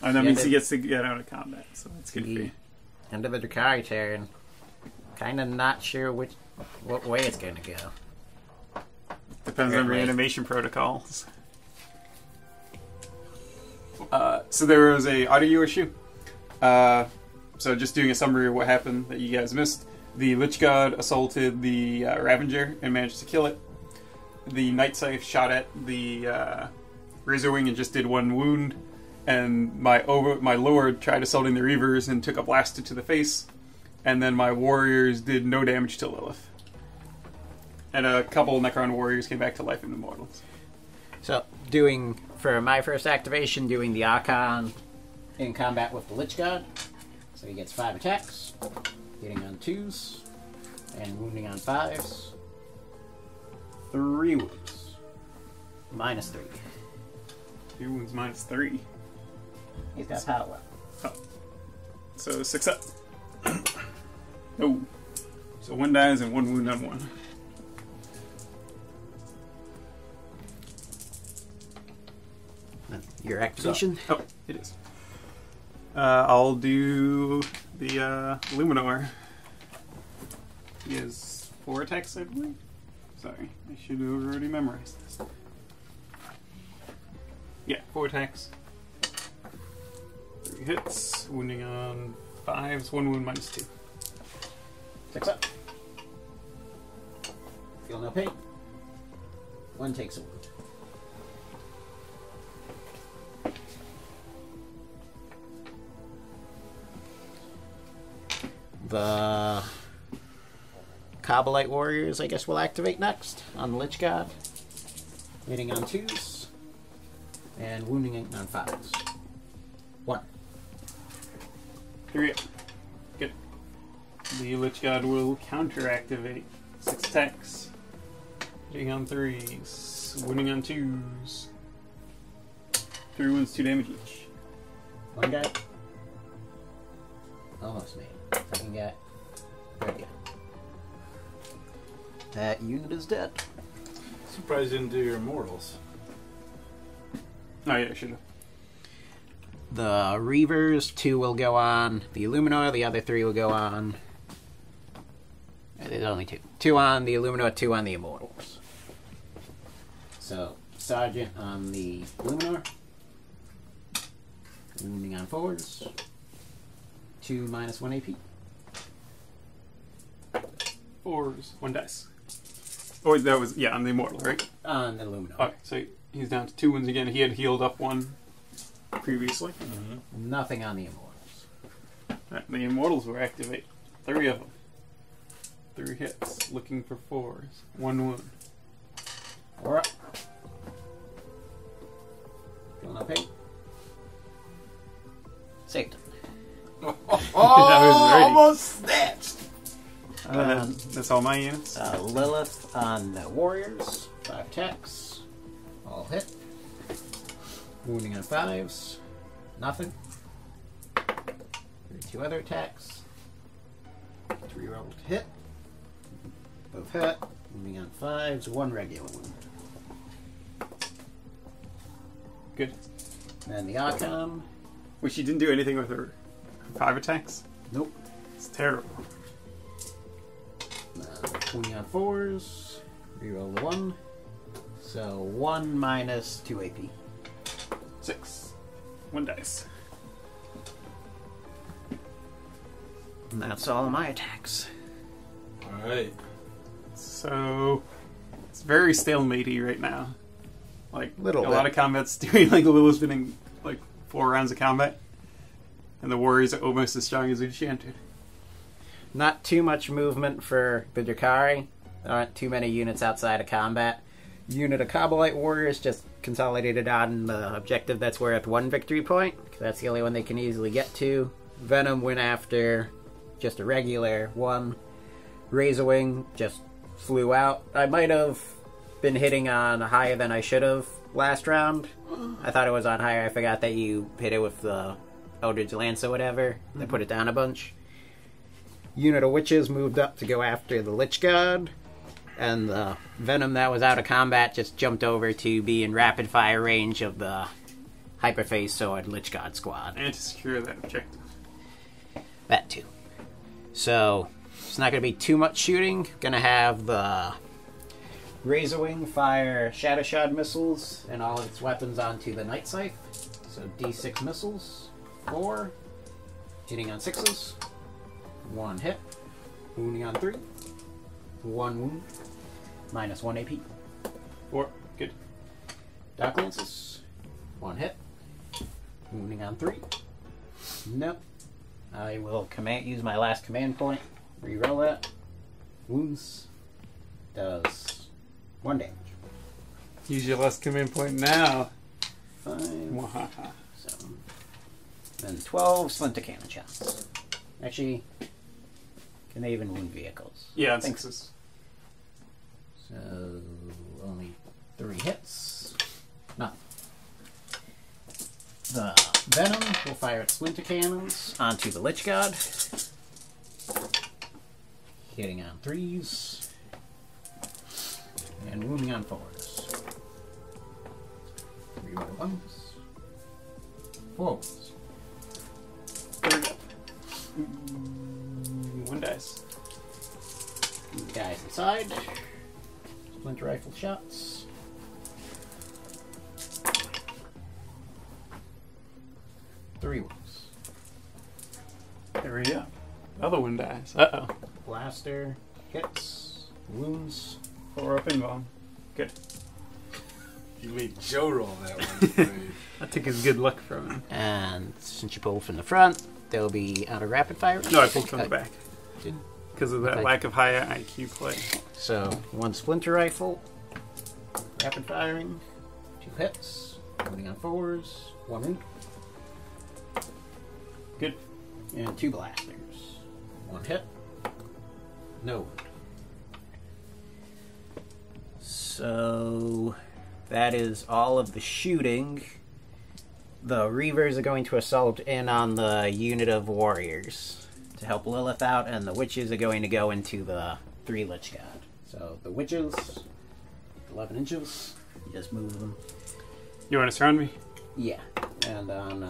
And that Yeah, means they- he gets to get out of combat, so that's good for you. end of the Drukhari turn. Kind of not sure what way it's going to go. Depends on Apparently. reanimation protocols. So there was a audio issue. So just doing a summary of what happened that you guys missed. The Lich God assaulted the Ravager and managed to kill it. The Night Scythe shot at the Razorwing and just did 1 wound. And my Lord tried assaulting the Reavers and took a blaster to the face. And then my Warriors did no damage to Lilith. And a couple Necron Warriors came back to life in Immortals. So, for my first activation, doing the Archon in combat with the Lich God. So he gets 5 attacks, hitting on 2s, and wounding on 5s. 3 wounds. Minus 3. 3 wounds minus 3. He's got power. So 6 up. Oh. So 1 dies and 1 wound on 1. Your activation? Oh, it is. I'll do the Luminor. He has 4 attacks, I believe. Sorry, I should have already memorized this. Yeah, 4 attacks. 3 hits, wounding on 5s, 1 wound minus 2. 6 up. Feel no pain. 1 takes a wound. The Kabal and Wych Warriors, I guess, will activate next on the Lich God. Hitting on 2s. And wounding on 5s. 1. 3 up. Good. The Lich God will counter-activate. 6 attacks. Hitting on 3s. Wounding on 2s. 3 wounds, 2 damage each. 1 guy. Almost made. 2nd guy. 3rd guy. That unit is dead. Surprised you didn't do your Immortals. Oh yeah, I should have. The Reavers, 2 will go on the Illuminor, the other 3 will go on... There's only 2. 2 on the Illuminor, 2 on the Immortals. So, Sergeant on the Illuminor. Wounding on 4s. 2 minus 1 AP. 4s, 1 dice. Oh, that was, yeah, on the Immortal, right? On the Illuminor. Okay, so he's down to 2 wounds again. He had healed up 1 previously. Nothing on the Immortals. Right, the Immortals will activate. 3 of them. 3 hits, looking for 4s. 1 wound. 4 up. Feeling no pain. Saved. That was ready. Almost snatched! That's all my units. Lilith on the Warriors. 5 attacks. All hit. Wounding on 5s. Nothing. 2 other attacks. 3 rolled to hit. Both hit. Wounding on 5s. 1 regular wound. Good. And the Archon. Which she didn't do anything with her 5 attacks. Nope. It's terrible. Wounding on 4s. Reroll the 1. So 1 minus 2 AP. 6. 1 dice. And that's all of my attacks. Alright. So it's very stalematey right now. Like Little a bit. lot of combat's doing like Lilith's been in like 4 rounds of combat. And the warriors are almost as strong as enchanted. Not too much movement for the Drukhari. There aren't too many units outside of combat. Unit of Kabalite warriors just consolidated on the objective that's worth 1 victory point. 'Cause that's the only one they can easily get to. Venom went after just a regular one. Razorwing just flew out. I might have been hitting on higher than I should have last round. I thought it was on higher. I forgot that you hit it with the Eldritch Lance or whatever. They put it down a bunch. Unit of Witches moved up to go after the Lich God. And the Venom that was out of combat just jumped over to be in rapid fire range of the Hyperphase Sword Lich God squad. And to secure that objective. That too. So, it's not going to be too much shooting. Going to have the Razorwing fire Shadow Shard missiles and all of its weapons onto the Night Scythe. So, D6 missiles. 4. Hitting on 6s. 1 hit. Wounding on 3. 1 wound. Minus 1 AP. 4. Good. Dark Lances. 1 hit. Wounding on 3. Nope. I will use my last command point. Reroll that. Wounds. Does 1 damage. Use your last command point now. 5, Mwahaha. 7. Then 12 Splinter Cannon shots. Actually, can they even wound vehicles? Yeah, Thanks. 6s. So, only 3 hits. Nothing. The Venom will fire its Splinter Cannons onto the Lich God. Hitting on 3s. And wounding on 4s. 3 more 1s. 4 1s. There we go. 1 dice. The guys inside. Splinter Rifle shots. Three wounds. There we go. Other 1 dice. Uh-oh. Blaster hits. Wounds. 4 up in bomb. Good. You made Joe roll that one. I took his good luck from him. And since you pulled from the front, they'll be out of rapid fire. No, I pulled from the back. Did- Because of that Okay. lack of higher IQ play. So, 1 Splinter Rifle. Rapid firing. 2 hits. Wounding on 4s. 1 wound. Good. And 2 blasters. 1 hit. No wound. So, that is all of the shooting. The Reavers are going to assault in on the unit of warriors to help Lilith out, and the Witches are going to go into the 3 Lich God. So, the Witches, 11 inches, you just move them. You want to surround me? Yeah, and on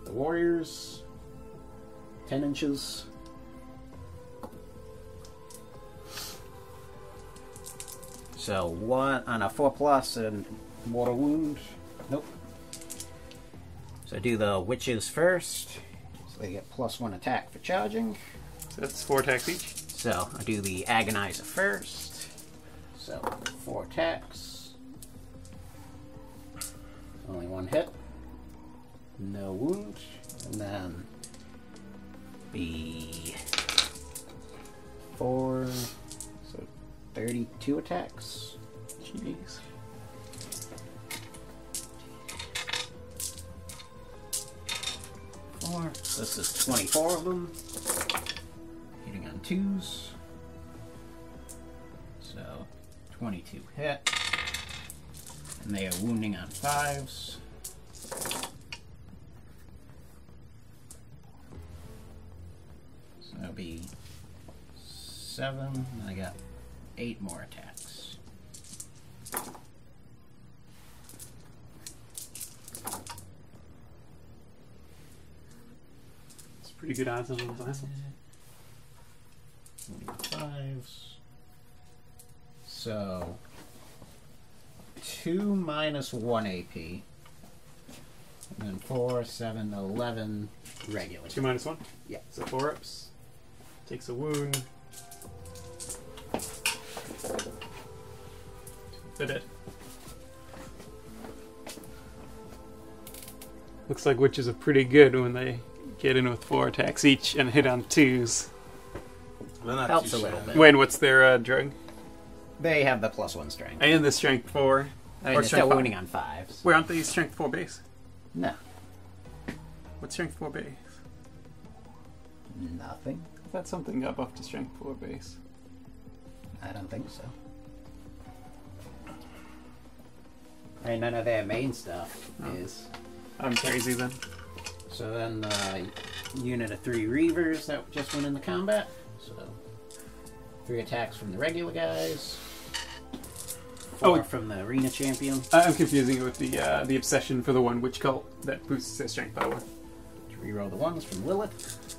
the Warriors, 10 inches. So 1 on a 4+ and mortal wound. Nope. So do the Witches first. So they get +1 attack for charging. So that's 4 attacks each. So I do the Agonizer first. So 4 attacks. Only 1 hit. No wound. And then the 4, so 32 attacks. Jeez. This is 24 of them. Hitting on 2s. So 22 hit. And they are wounding on 5s. So that'll be 7. And I got 8 more attacks. It's pretty good odds on those last ones. 5s. So 2 minus 1 AP. And then 4, 7, 11 regular. 2 minus 1? Yeah. So 4 ups. Takes a wound. They're dead. Looks like witches are pretty good when they get in with 4 attacks each and hit on 2s. They're not Helps too a little shabby. bit. Wayne, what's their drug? They have the +1 strength. And the strength 4. I mean, Or they're strength still 5. wounding on 5s. Where aren't they strength 4 base? No. What's strength 4 base? Nothing. I thought something got buffed to strength 4 base. I don't think so. I mean, none of their main stuff is. I'm crazy then. So then unit of 3 Reavers that just went into combat. So 3 attacks from the regular guys. 4 from the arena champion. I'm confusing it with the obsession for the one witch cult that boosts their strength by 1. Reroll the 1s from Lilith.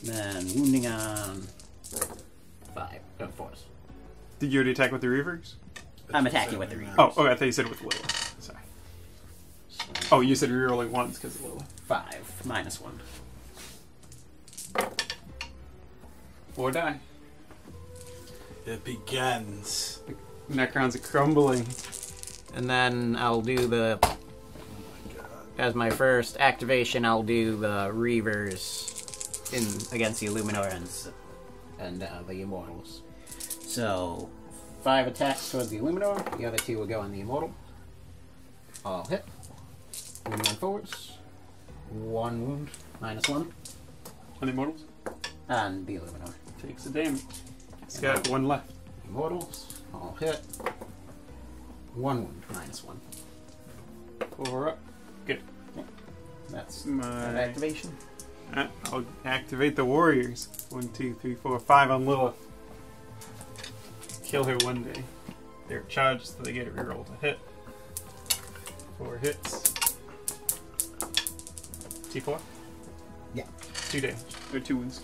Then wounding on 4s. Did you already attack with the Reavers? I'm attacking with the Reavers. Oh, okay, I thought you said with Lilith. Sorry. So Oh, you said rerolling 1s because of Lilith. 5 minus 1. 4 die. It begins. Necrons are crumbling. And then I'll do the... As my first activation, I'll do the Reavers against the Illuminor and the Immortals. So, 5 attacks towards the Illuminor. The other 2 will go on the Immortal. All hit. Wounding on 4s. 1 wound, minus 1. On the Immortals? And the Illuminor. Takes a damage. He's got 1 left. Immortals, all hit. 1 wound, minus 1. 4 up. Good. That's My- that activation. I'll activate the warriors. 1, 2, 3, 4, 5 on Lilith. Kill her one day. They're charged, so they get a reroll to hit. 4 hits. T4? Yeah. 2 damage. Or 2 wounds.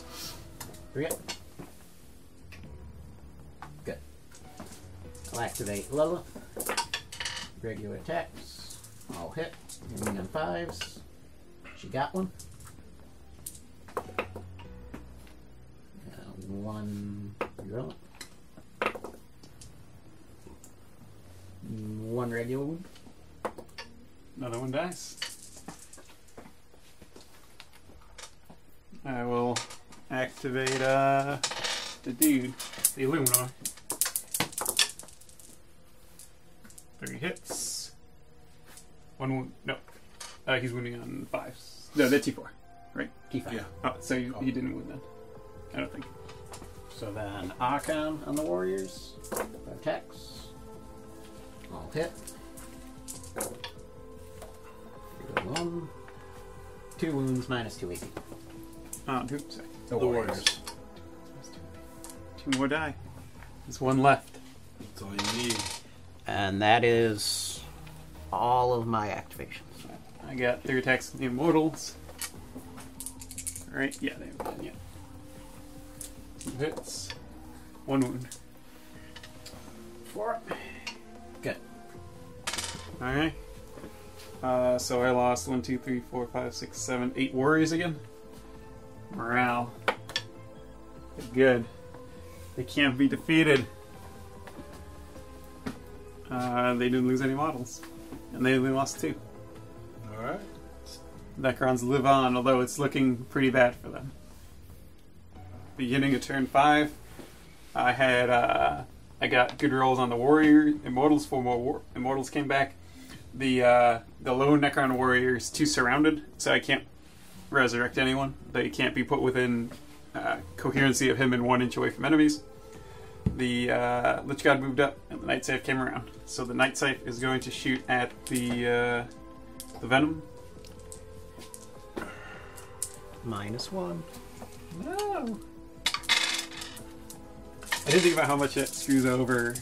3 up. Good. I'll activate Lilith. Regular attacks. All hit. Wounding on 5s. She got 1. 1 reroll. 1 regular wound. Another one dies. I will activate the dude, the Illuminor. 3 hits. 1 wound. No. He's wounding on 5s. No, they're T4. Right? T5. Yeah. Oh, so he didn't wound then. I don't think. So then Archon on the Warriors. Attacks. All hit. 1. 2 wounds minus 2 AP. Oops, sorry. The Warriors. 2 more die. There's 1 left. That's all you need. And that is all of my activations. I got 3 attacks with the Immortals. Alright, yeah, they haven't done yet. 2 hits. 1 wound. 4. Good. Alright. So I lost 1, 2, 3, 4, 5, 6, 7, 8 warriors again. Morale. They're good. They can't be defeated. They didn't lose any models. And they only lost 2. Alright. Necrons live on, although it's looking pretty bad for them. Beginning of turn 5, I had I got good rolls on the warrior Immortals. 4 more Immortals came back. The lone Necron warrior is too surrounded, so I can't resurrect anyone. They can't be put within coherency of him and 1 inch away from enemies. The Lich God moved up, and the Night Scythe came around. So the Night Scythe is going to shoot at the Venom. Minus 1. No. I didn't think about how much it screws over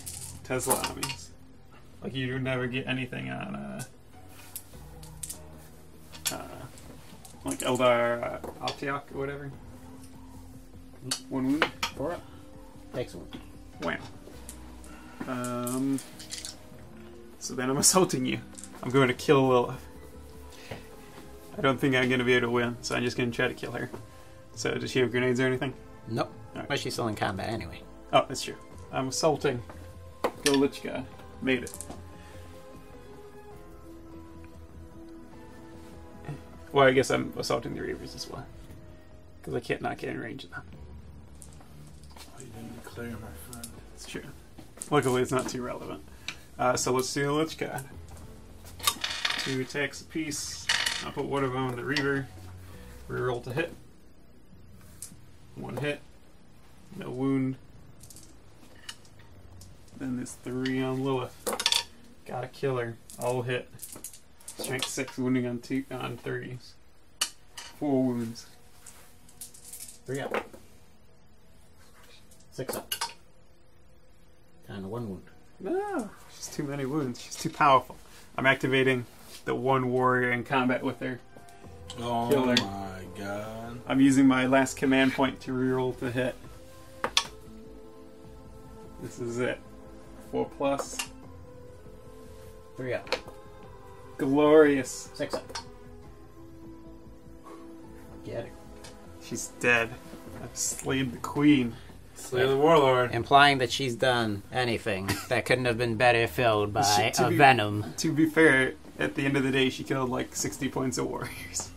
Tesla armies. Like you would never get anything on like Eldar Optiok or whatever. 1 wound. 4 up. Takes 1. Wham. So then I'm assaulting you. I'm going to kill Lilith. I don't think I'm going to be able to win, so I'm just going to try to kill her. So, does she have grenades or anything? Nope. Alright. But she's still in combat anyway. Oh, that's true. I'm assaulting the Lich God. Made it. Well, I guess I'm assaulting the Reavers as well. Because I can't not get in range of them. Oh, you didn't declare, my friend. It's true. Luckily, it's not too relevant. So let's do the Lich God. 2 attacks apiece. I'll put one of them on the Reaver. Reroll to hit. 1 hit. No wound. Then there's 3 on Lilith. Gotta kill her. All hit. Strength 6, wounding on 3s. 4 wounds. 3 up. 6 up. And 1 wound. No, she's too many wounds. She's too powerful. I'm activating the 1 warrior in combat with her. Oh Kill her. my god. I'm using my last command point to reroll to hit. This is it. 4+. 3 up. Glorious. 6 up. Get her. She's dead. I've slayed the queen. Slay the warlord. Implying that she's done anything that couldn't have been better filled by To a be- venom. To be fair, at the end of the day, she killed like 60 points of warriors.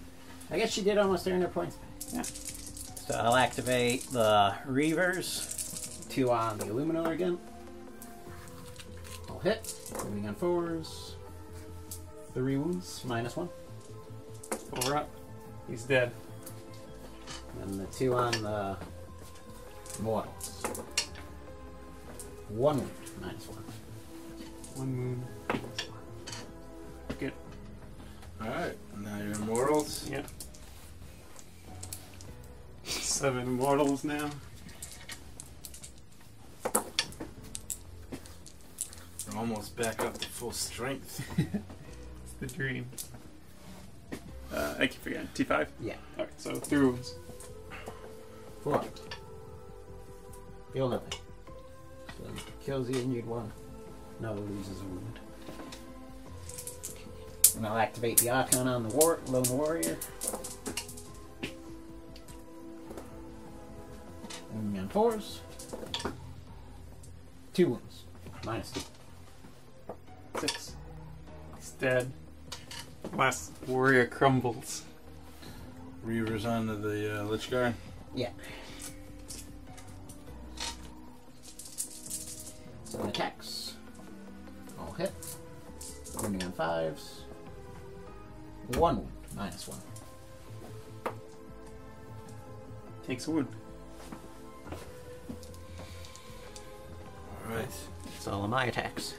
I guess she did almost earn her points back. Yeah. So I'll activate the Reavers. 2 on the Illuminor again. I'll hit. Moving on 4s. 3 wounds. -1. 4 up. He's dead. And the 2 on the Mortals. 1 wound. -1. 1 wound. Good. Alright, now you're immortals. Yep. 7 immortals now. We're almost back up to full strength. It's the dream. I keep forgetting. T5? Yeah. Alright, so 3 wounds. 4 up. Feel nothing. So kills the injured one. No, loses a wound. And I'll activate the Archon on the Lone Warrior. Moving on 4s. 2 wounds. -2. 6. He's dead. Last warrior crumbles. Reavers onto the Lich Guard. Yeah. 7 attacks. All hit. Wounding on 5s. 1 wound. -1. Takes a wound. Alright. That's all of my attacks.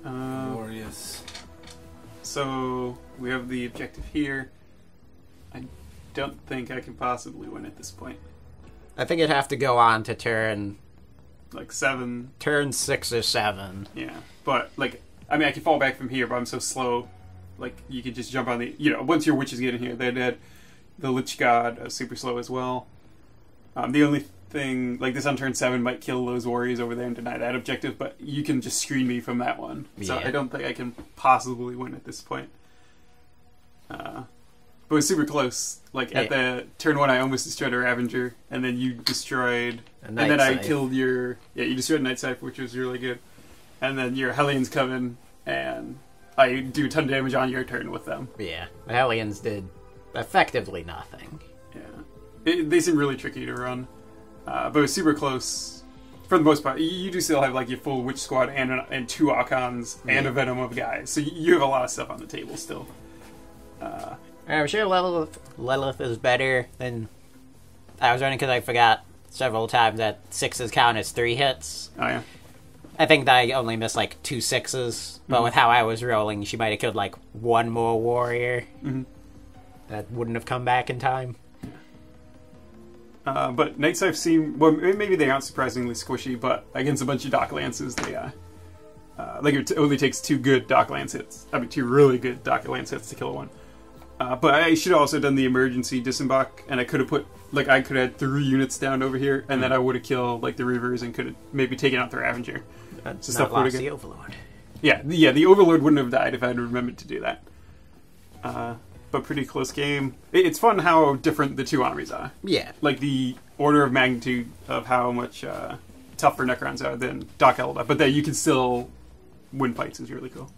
Glorious. So we have the objective here. I don't think I can possibly win at this point. I think it'd have to go on to turn Like 7. 6 or 7. Yeah. But, like, I mean, I can fall back from here, but I'm so slow. Like, you could just jump on the... You know, once your witches get in here, they're dead. The Lich God is super slow as well. The only thing... Like, this on turn 7 might kill those warriors over there and deny that objective, but you can just screen me from that one. So Yeah. I don't think I can possibly win at this point. But it was super close. Like, at the turn 1, I almost destroyed a Ravager, and then you destroyed... And then I killed your... Yeah, you destroyed Night Scythe, which was really good. And then your Hellions come in, and I do a ton of damage on your turn with them. Yeah. The Hellions did effectively nothing. Yeah. They seem really tricky to run. But it was super close. For the most part, you do still have like your full Witch Squad and 2 Archons and a Venom of guys. So you have a lot of stuff on the table still. I'm sure Lilith is better than... I was running because I forgot several times that 6s count as 3 hits. Oh, yeah. I think that I only missed like 2 6s, but with how I was rolling, she might have killed like 1 more warrior. Mm-hmm. That wouldn't have come back in time. But Night Scythe seem... Well, maybe they aren't surprisingly squishy, but against a bunch of Dock Lances, they... like, it only takes 2 good Dock Lance hits. I mean, 2 really good Dock Lance hits to kill one. But I should have also done the emergency disembark, and I could have put... Like, I could have had 3 units down over here, and then I would have killed, like, the Reavers and could have maybe taken out the Ravager. That's So not stuff would've lost got- the Overlord. Yeah, the Overlord wouldn't have died if I had remembered to do that. But pretty close game. It's fun how different the two armies are. Yeah. Like the order of magnitude of how much tougher Necrons are than Dark Eldar. But that you can still win fights is really cool.